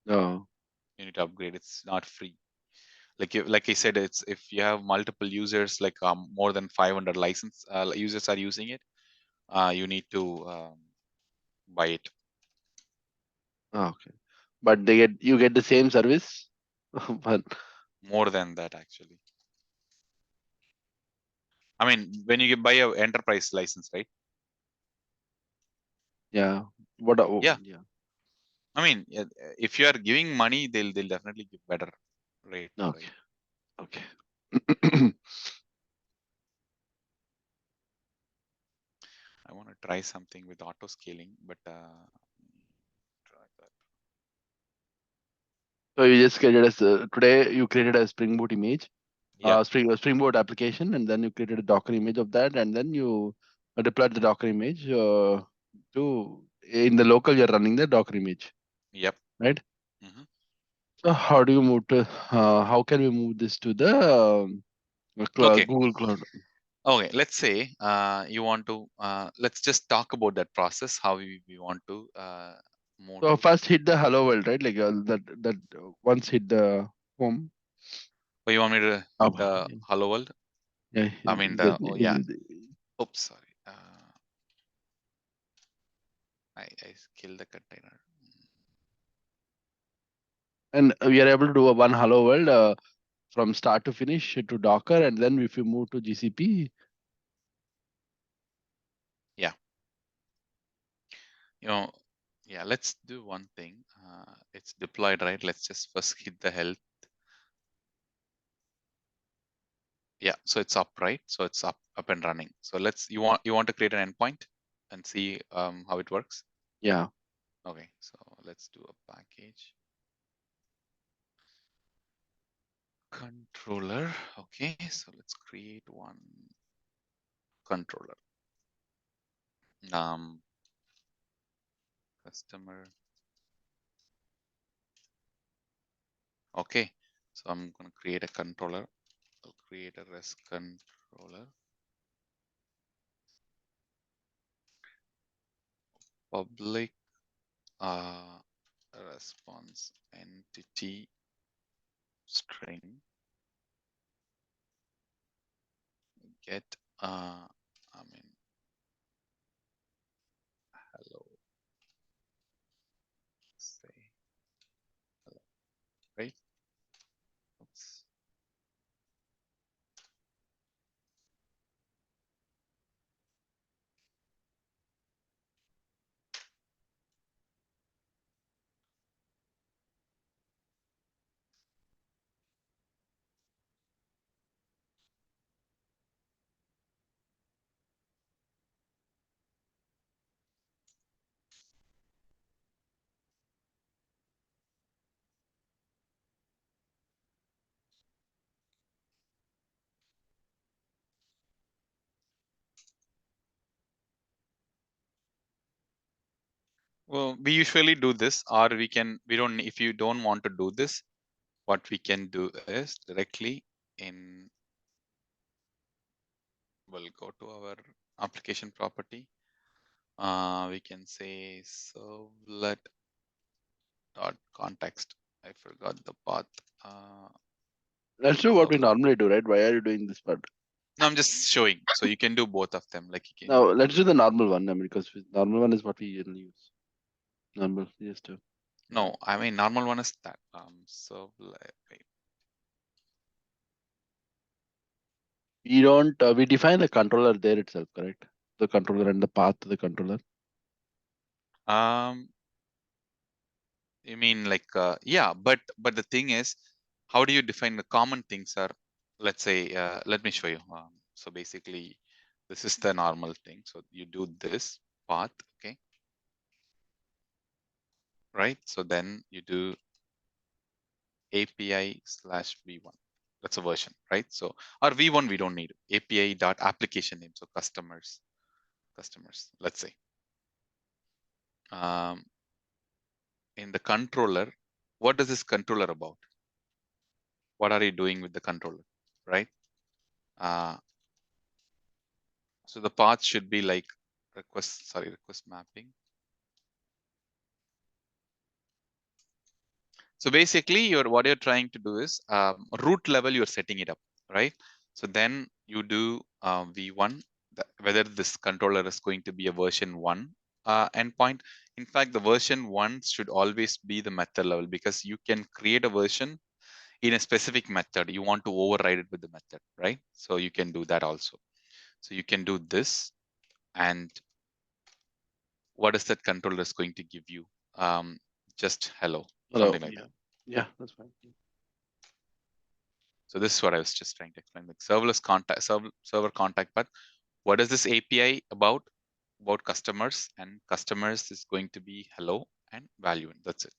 No. You need to upgrade. It's not free. Like I said, it's if you have multiple users, like more than 500 license users are using it, you need to buy it. Okay. But you get the same service. But More than that, actually. I mean, when you buy a enterprise license, right? yeah. Yeah. Yeah. I mean, if you are giving money, they'll definitely give better rate, right? Okay. Okay. I want to try something with auto scaling, but try that. So you just created today you created a Spring Boot image, Yeah, Spring Boot application, and then you created a Docker image of that, and then you deployed the Docker image to in the local. You're running the Docker image, yep. right? Hmm. So how do you move to? How can we move this to the Okay, Google Cloud? okay. Let's say you want to. Let's just talk about that process. How we want to mode. So first hit the hello world, right? Like that once hit the home. Oh, you want me to hit Oh, the hello world? yeah, I mean the, oh yeah. Oops, sorry. I killed the container. and we are able to do a one hello world from start to finish to Docker, and then if you move to GCP. Yeah. You know, yeah, let's do one thing. It's deployed, right? Let's just first hit the health. Yeah, so it's up, right? So it's up and running. So you want to create an endpoint and see how it works. Yeah. Okay, so let's do a package controller. Okay, so let's create one controller. Customer. Okay, so I'm going to create a controller. I'll create a REST controller. Public response entity string get I mean hello, say hello, right? Oops. Well, we usually do this, or we don't, if you don't want to do this, what we can do is directly in, we'll go to our application property. We can say servlet dot context. I forgot the path. Let's do what we normally do, right? Why are you doing this part? No, I'm just showing. So you can do both of them. Like you can. Now let's do the normal one. I mean, because normal one is what we usually use. Normal, just to. No, I mean normal one is that. So wait. We don't. We define the controller there itself, correct? The controller and the path to the controller. You mean like yeah, but the thing is, how do you define the common things are? Let's say, let me show you. So basically, this is the normal thing. So you do this path, okay, right? So then you do API/v1. That's a version, right? So our v1 we don't need API dot application name. So customers. Let's say in the controller, what is this controller about? What are you doing with the controller, right? So the path should be like request mapping. So basically, what you're trying to do is root level, you're setting it up, right? So then you do v1, whether this controller is going to be a version 1 endpoint. In fact, the version 1 should always be the method level, because you can create a version in a specific method. You want to override it with the method, right? So you can do that also. So you can do this, and what is that controller is going to give you? Just hello, Hello. something like Yeah. that. Yeah, that's fine. So this is what I was just trying to explain, like serverless contact, server contact path. What is this API about? About customers, and customers is going to be hello and value, and that's it.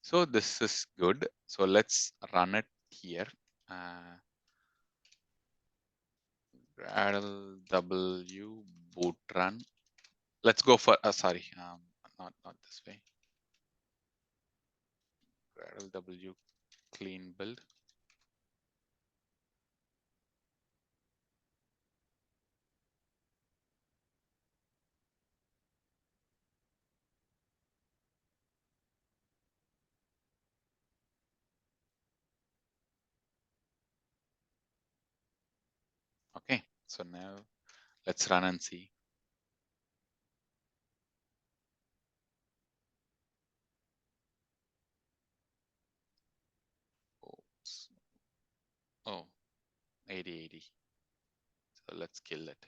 So this is good. So let's run it here. Gradle W boot run. Let's go for sorry, not this way. Gradle W clean build. So now let's run and see. Oops. Oh, 80. So let's kill it.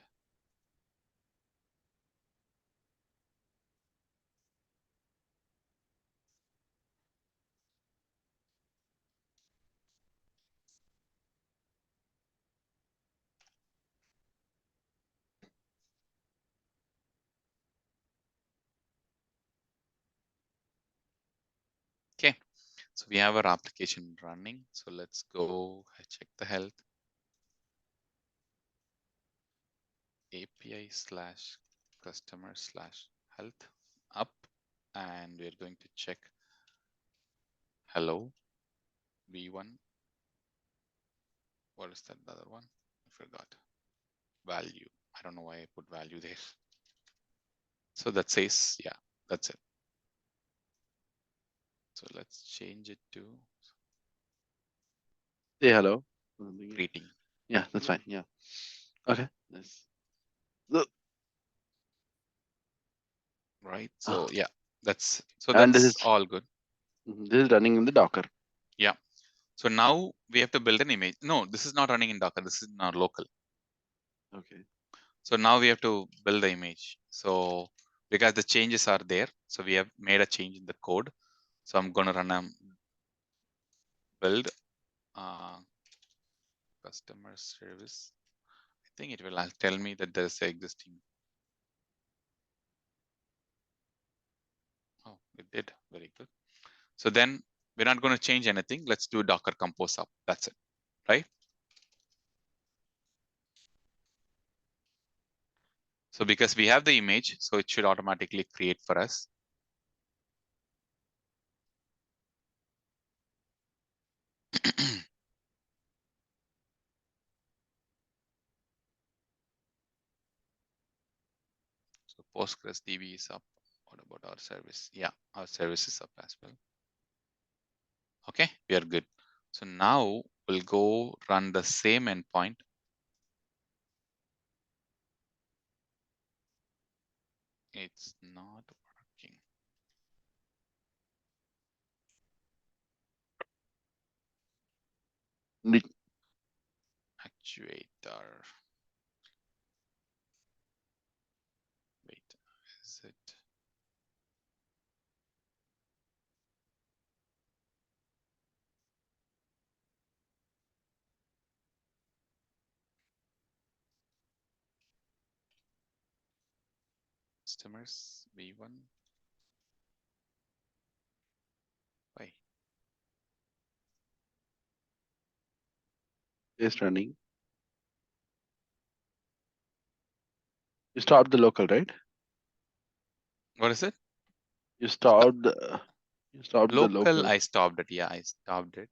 Okay, so we have our application running. So let's go check the health. API/customer/health up, and we're going to check hello v1. What is that the other one? I forgot. Value. I don't know why I put value there. So that says, yeah, that's it. So let's change it to Say hello. greeting. Yeah, that's fine. Yeah. Okay. Nice. Look. Right. So yeah, that's And this is all good. running in the Docker. Yeah. So now we have to build an image. No, this is not running in Docker. This is in our local. Okay. So now we have to build the image. So because the changes are there, so we have made a change in the code. So I'm gonna run a build customer service. I think it will tell me that there's existing. Oh, it did. Very good. So then we're not going to change anything. Let's do Docker compose up. That's it, right? So because we have the image, so it should automatically create for us. So Postgres DB is up. What about our service? Yeah, our service is up as well. Okay, we are good. So now we'll go run the same endpoint. It's not working. Actuator. Wait, is it? Customers v1. Why? It's running. You stopped the local, right? What is it? You stopped the Local, local. I stopped it. Yeah, I stopped it.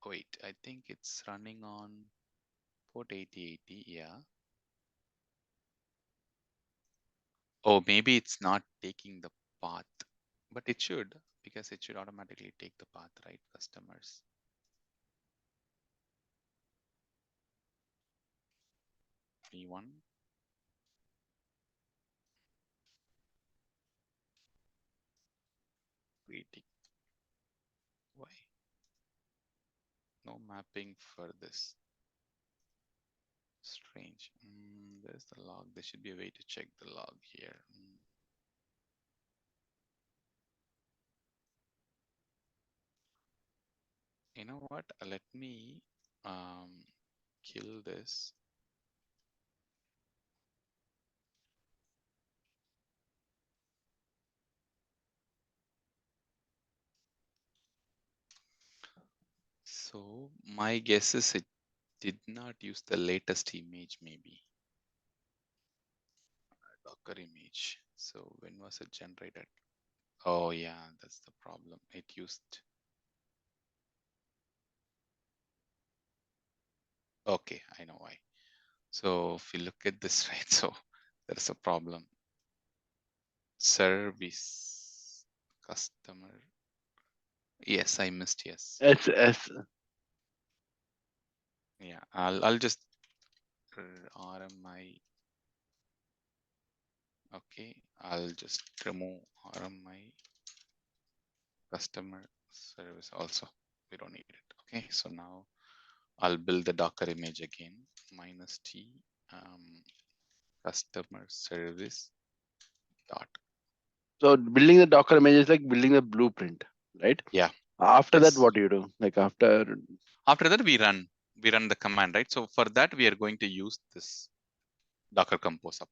Wait, I think it's running on port 8080. Yeah. Oh, maybe it's not taking the path, but it should, because it should automatically take the path, right? Customers. V1. Greeting. Why? No mapping for this. Strange. There's the log. There should be a way to check the log here. You know what? Let me kill this. So my guess is it did not use the latest image, maybe. Docker image. So when was it generated? Oh yeah, that's the problem. It used. Okay, I know why. So if you look at this, right, so there's a problem. Service customer. Yes, I missed yes. S. Yeah, I'll just RMI. Okay, I'll just remove RMI customer service also. We don't need it. Okay, so now I'll build the Docker image again. -t customer service dot. So building the Docker image is like building the blueprint, right? Yeah. After that, Yes. what do you do? Like after After that, we run the command, right? So for that, we are going to use this Docker Compose up.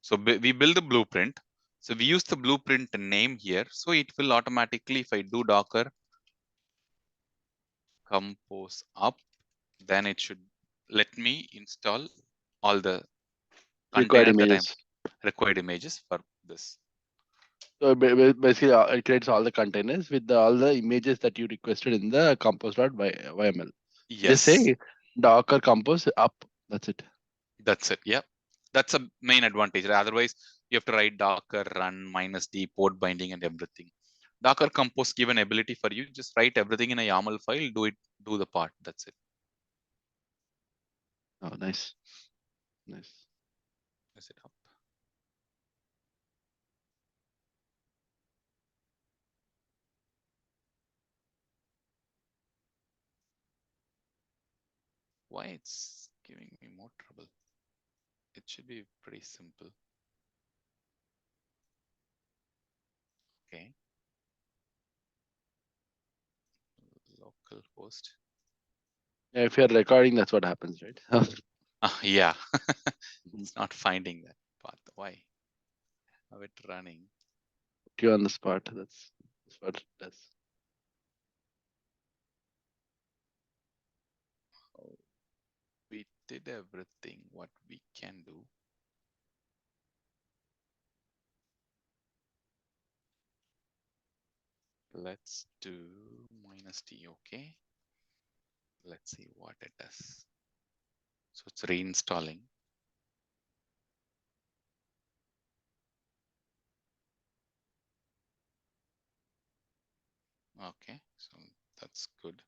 So we build the blueprint. So we use the blueprint name here. So it will automatically, if I do Docker Compose up, then it should let me install all the required container that I'm images. required images for this. So basically, it creates all the containers with all the images that you requested in the compose.yml. Just Yes, say Docker compose up. That's it. that's it. Yeah, that's a main advantage. Otherwise, you have to write Docker run -d port binding and everything. Docker Compose give an ability for you. Just write everything in a YAML file. Do the part. That's it. Oh, nice, nice. Is it up? Why it's giving me more trouble? It should be pretty simple. Okay. Local host. Yeah, if you're recording, that's what happens, right? Yeah. It's not finding that path. Why? Have it running. Put you on the spot. That's what it does. Oh, we did everything what we can do. Let's do -t. Okay. Let's see what it does. So it's reinstalling. Okay, so that's good.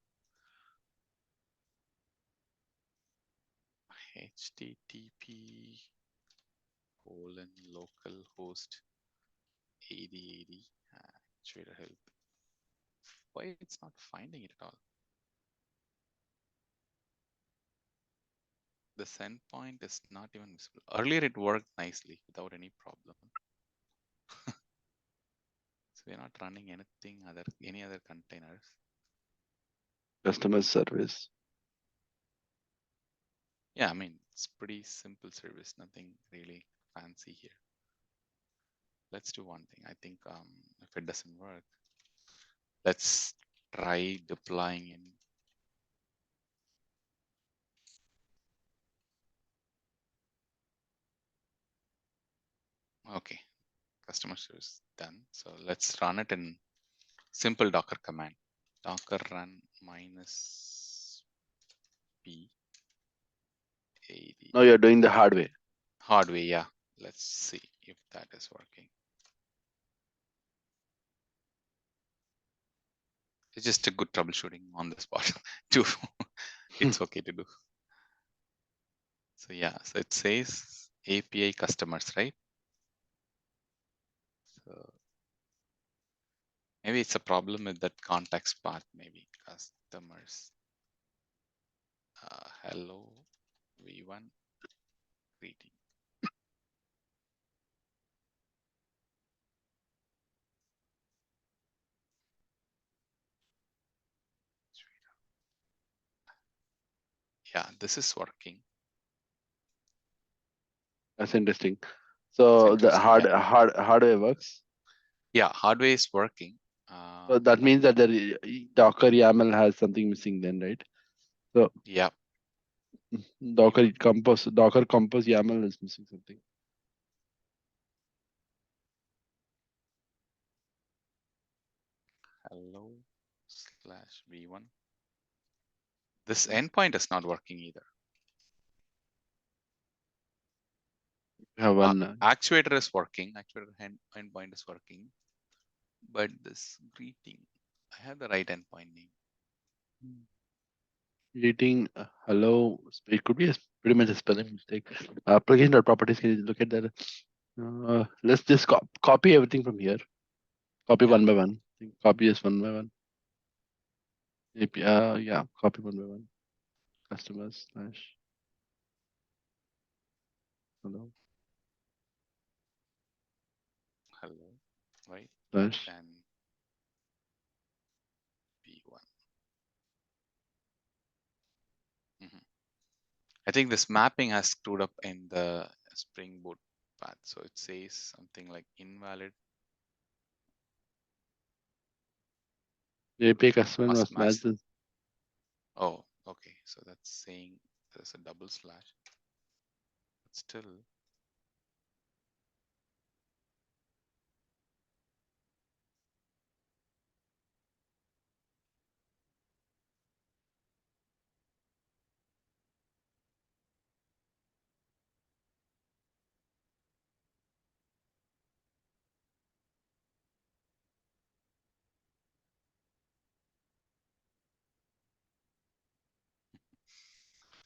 HTTP localhost 8080 actuator help. Why it's not finding it at all? This endpoint is not even visible. Earlier it worked nicely without any problem. So we're not running any other containers. Customer service. Yeah, I mean, it's pretty simple service, nothing really fancy here. Let's do one thing. I think if it doesn't work, let's try deploying in. Okay, customer service done. So let's run it in simple Docker command. Docker run -p 80 Now you're doing the hard way. hard way. Yeah, let's see if that is working. It's just a good troubleshooting on the spot too. It's okay to do. So yeah, so it says API customers, right? So maybe it's a problem with that context path, maybe customers. Hello, V1 greeting. Yeah, this is working. That's interesting. It's So the interesting. Yeah, hardware works. yeah, hardware is working. So that Let means that the Docker YAML has something missing then, right? So yeah, Docker compose YAML is missing something. hello / V1. This endpoint is not working either. You have one. Actuator is working. Actuator endpoint is working. But this greeting, I have the right endpoint name. Reading hello. It could be pretty much a spelling mistake. Application.properties. Can you look at that? Let's just copy everything from here. Copy Yeah. one by one. Copy just one by one. Yeah. Copy one by one. Customers slash hello Hello. Right. slash. Then B1. Mhm. I think this mapping has screwed up in the Spring Boot path. So it says something like invalid API customer must must match match. this. Oh, okay. So that's saying there's a double slash. But still,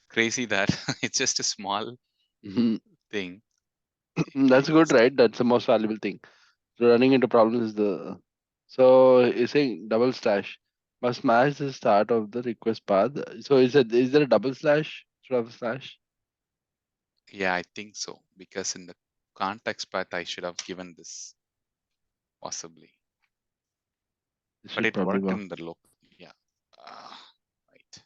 crazy that it's just a small Mhm. thing. That's It good, still, right? That's the most valuable thing. So running into problems is the so you're saying double slash must match the start of the request path. So is there a double slash sort of a slash? yeah, I think so. Because in the context path, I should have given this possibly, This but should it probably worked work. in the local. Yeah. Uh, right.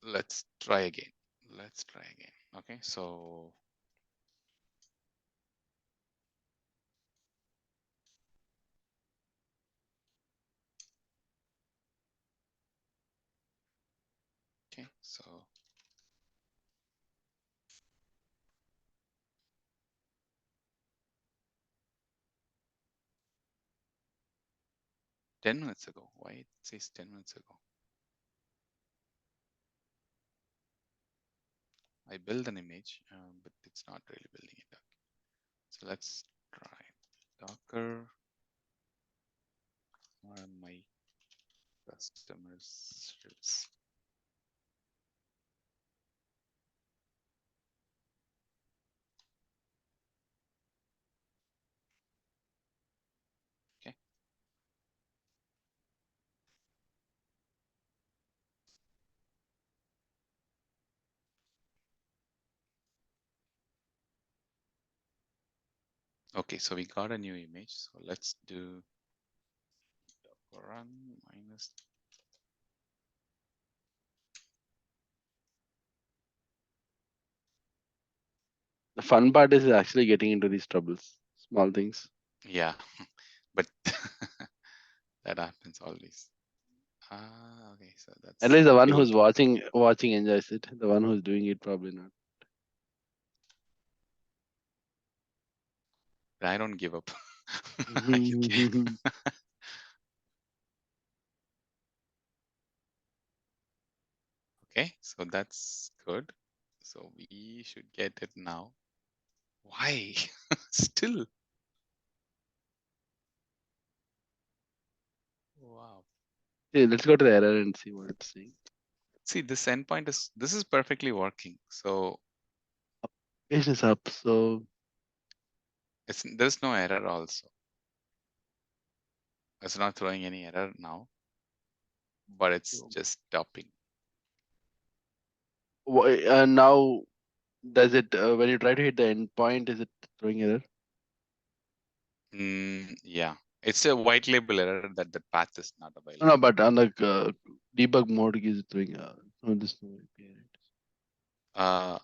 Let's try again. Let's try again. Okay. So, okay. So 10 minutes ago. Why it says 10 minutes ago? I built an image, but it's not really building it up. So let's try Docker or my customers service. Okay. Okay. So we got a new image. So let's do run minus. The fun part is actually getting into these troubles, small things. Yeah. But that happens always. Ah, okay. So At that's least the one build. who's watching enjoys it. The one who's doing it probably not. I don't give up. Okay. Mhm. Okay. So that's good. So we should get it now. Why? Still. Wow. Yeah, let's go to the error and see what it's saying. See, this is perfectly working. So Page is up. So there's no error also. It's not throwing any error now, but it's just stopping. now does it when you try to hit the endpoint, is it throwing error? Yeah. It's a white label error that the path is not No, no, available. but on the debug mode, is it doing? No, this no API. Right? Uh,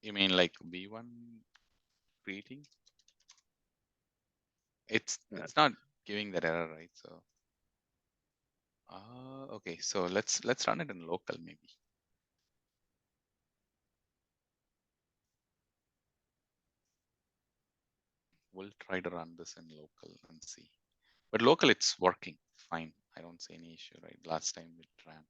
you mean like B1 creating? It's not giving that error, right? So okay, so let's run it in local maybe. We'll try to run this in local and see. But local it's working fine. I don't see any issue, right? Last time it ran.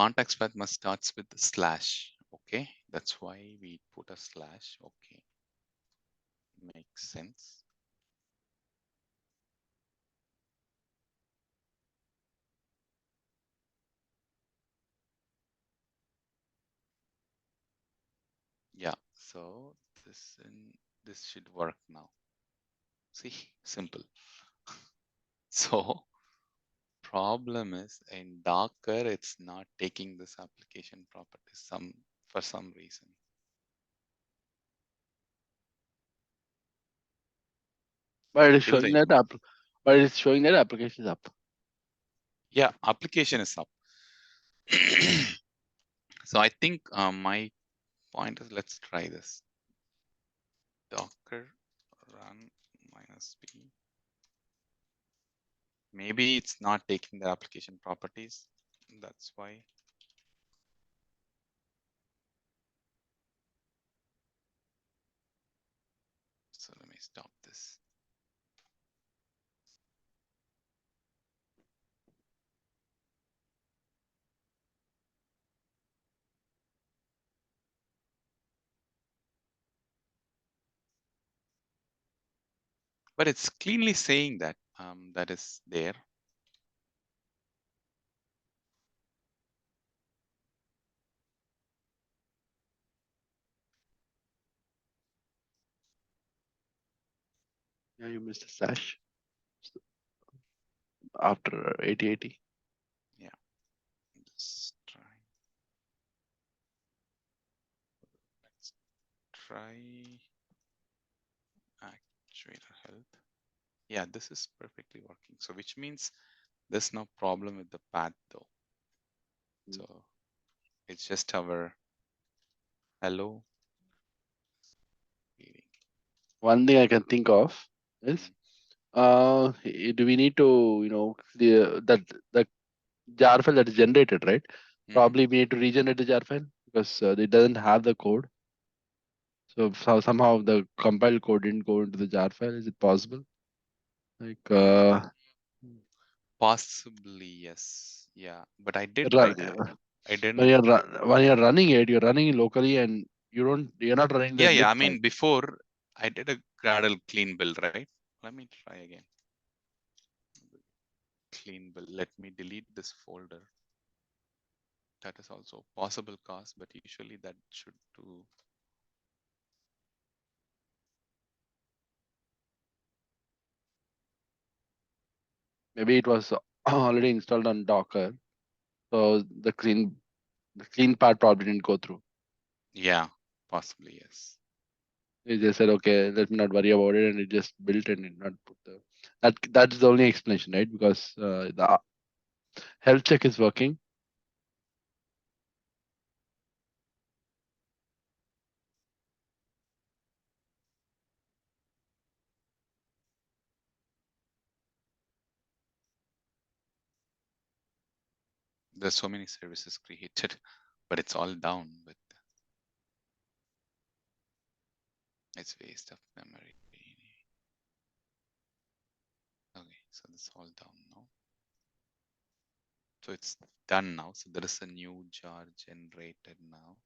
context path must starts with the slash. Okay, that's why we put a slash. Okay, makes sense. Yeah, so this should work now. See, simple. So problem is in Docker, it's not taking this application properties for some reason. But it is Till showing the that but it's showing that application is up. yeah, application is up. So I think my point is, let's try this. Docker run -b. Maybe it's not taking the application properties. That's why. So let me stop this. But it's cleanly saying that that is there. Yeah, you missed a slash after 8080. Yeah, let's try. Let's try actuator health. Yeah, this is perfectly working. So which means there's no problem with the path though. So it's just our hello reading. One thing I can think of is, do we need to, that jar file that is generated, right? Probably we need to regenerate the jar file because it doesn't have the code. So somehow the compiled code didn't go into the jar file. Is it possible? Like Possibly, yes. Yeah, but I did try run, that. I didn't. when you're running it, you're running it locally and you're not running the Yeah. lib I file. mean, before I did a Gradle clean build, right? Let me try again. Clean build. Let me delete this folder. That is also possible cause, but usually that should do. Maybe it was already installed on Docker, so the clean part probably didn't go through. Yeah, possibly, yes. They just said, okay, let me not worry about it, and it just built and it not put the that's the only explanation, right? Because the health check is working. There's so many services created, but it's all down with it's waste of memory. Okay, so this all down now. So it's done now. So there is a new jar generated now.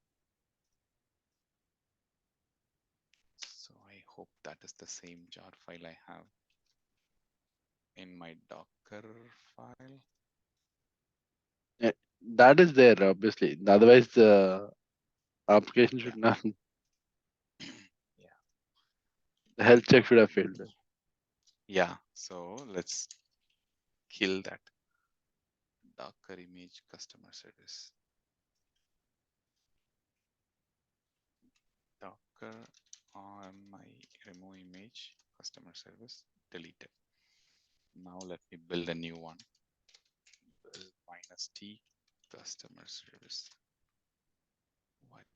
So I hope that is the same jar file I have in my Docker file. That is there, obviously. Otherwise, the application should not. Yeah. The health check should have failed. Yeah. So let's kill that Docker image customer service. Docker on my remove image customer service, delete it. Now let me build a new one. Build -t customer service. What?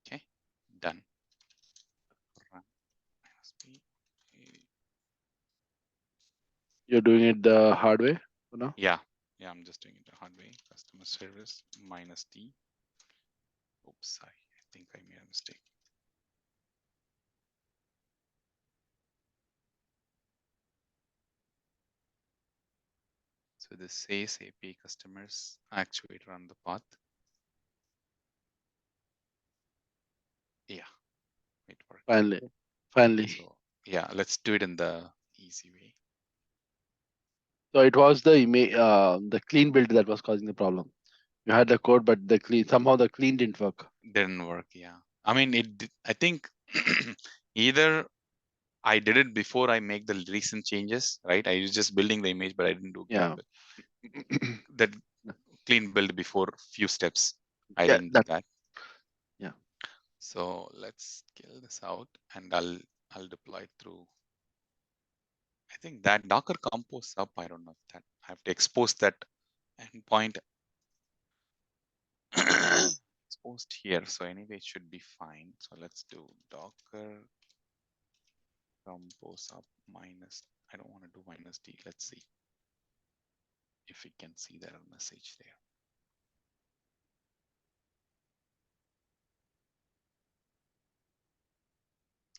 Okay, done. Run -p. You're doing it the hard way for now. Yeah, I'm just doing it the hard way. Customer service -t. Oops, I think I made a mistake. So this says API customers actuator on the path. Yeah, it worked. Finally. So yeah, let's do it in the easy way. So it was the clean build that was causing the problem. You had the code, but somehow the clean didn't work. Didn't work. Yeah, I mean I think either I did it before I make the recent changes, right? I was just building the image, but I didn't do Yeah. that clean build before few steps. I Yeah. didn't do that. Yeah. So let's scale this out, and I'll deploy it through. I think that Docker Compose up. I don't know if that I have to expose that endpoint exposed here. So anyway, it should be fine. So let's do Docker Compose up minus. I don't want to do -d. Let's see if we can see that message there.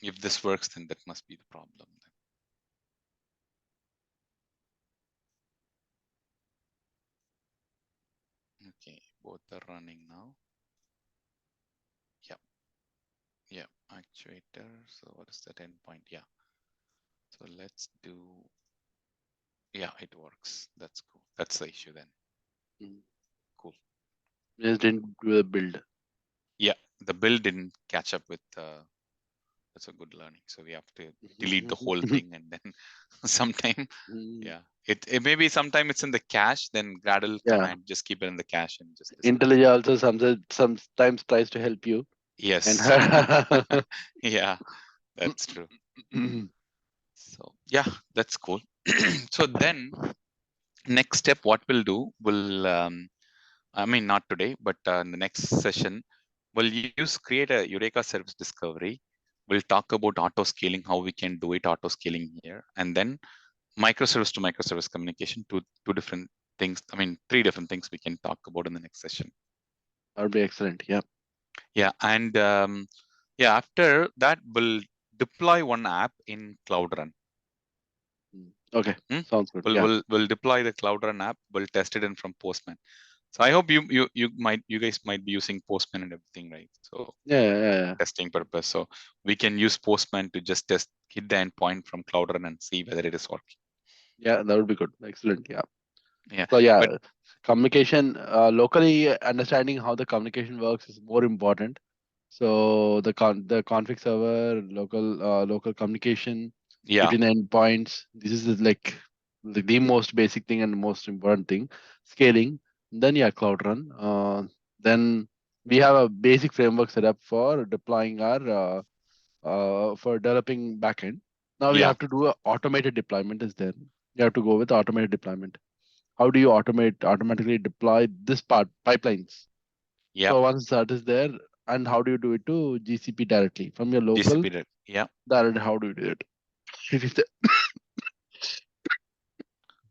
If this works, then that must be the problem. Then. Okay, both are running now. Yep. Yeah, actuator. So what is that endpoint? Yeah. So let's do. Yeah, it works. That's cool. That's the issue then. Cool. Just didn't do the build. Yeah, the build didn't catch up with. That's a good learning. So we have to delete the whole thing, and then sometime, yeah, it maybe sometime it's in the cache. Then Gradle command just keep it in the cache and just. IntelliJ also sometimes tries to help you. Yes. Yeah, that's true. So yeah, that's cool. So then next step, what we'll do, I mean, not today, but in the next session, we'll create a Eureka service discovery. We'll talk about auto scaling, how we can do it, auto scaling here, and then microservice to microservice communication, two different things. I mean, three different things we can talk about in the next session. That would be excellent. Yeah. Yeah, and yeah, after that, we'll deploy one app in Cloud Run. Okay, sounds good. Yeah. We'll deploy the Cloud Run app. We'll test it in from Postman. So I hope you guys might be using Postman and everything, right? So yeah. testing purpose. So we can use Postman to just hit the endpoint from Cloud Run and see whether it is working. Yeah, that would be good. Excellent. Yeah. Yeah. So yeah, communication locally, understanding how the communication works is more important. So the config server, local communication between the endpoints. This is like the most basic thing and the most important thing. Scaling. Then yeah, Cloud Run. Then we have a basic framework set up for deploying our for developing backend. Now we have to do a automated deployment. Is there? You have to go with automated deployment. How do you automatically deploy this pipelines? Yeah. So once that is there, and how do you do it to GCP directly from your local? GCP, yeah. Directly, how do you do it?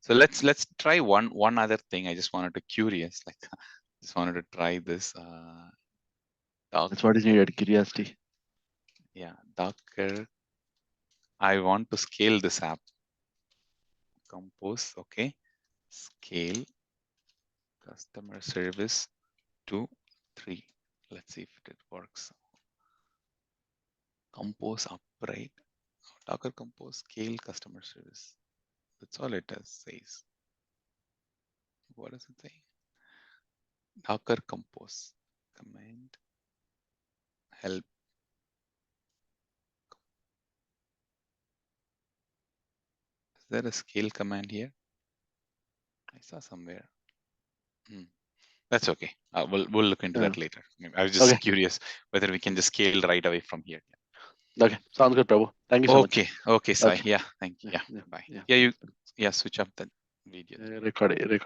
So let's try one other thing. I just wanted to curious, like just wanted to try this. That's what is needed. Curiosity. Yeah, Docker. I want to scale this app. Compose, okay. Scale customer service to 3. Let's see if it works. Compose upright. Docker compose scale customer service. That's all it says. What does it say? Docker compose command help. Is there a scale command here? I saw somewhere. That's okay. We'll look into that later. I was just curious whether we can just scale right away from here. Okay, sounds good, Prabhu. Thank you so much. Okay, Sai. Yeah, thank you. Yeah, bye. Yeah, switch up that video. Recording. Yeah.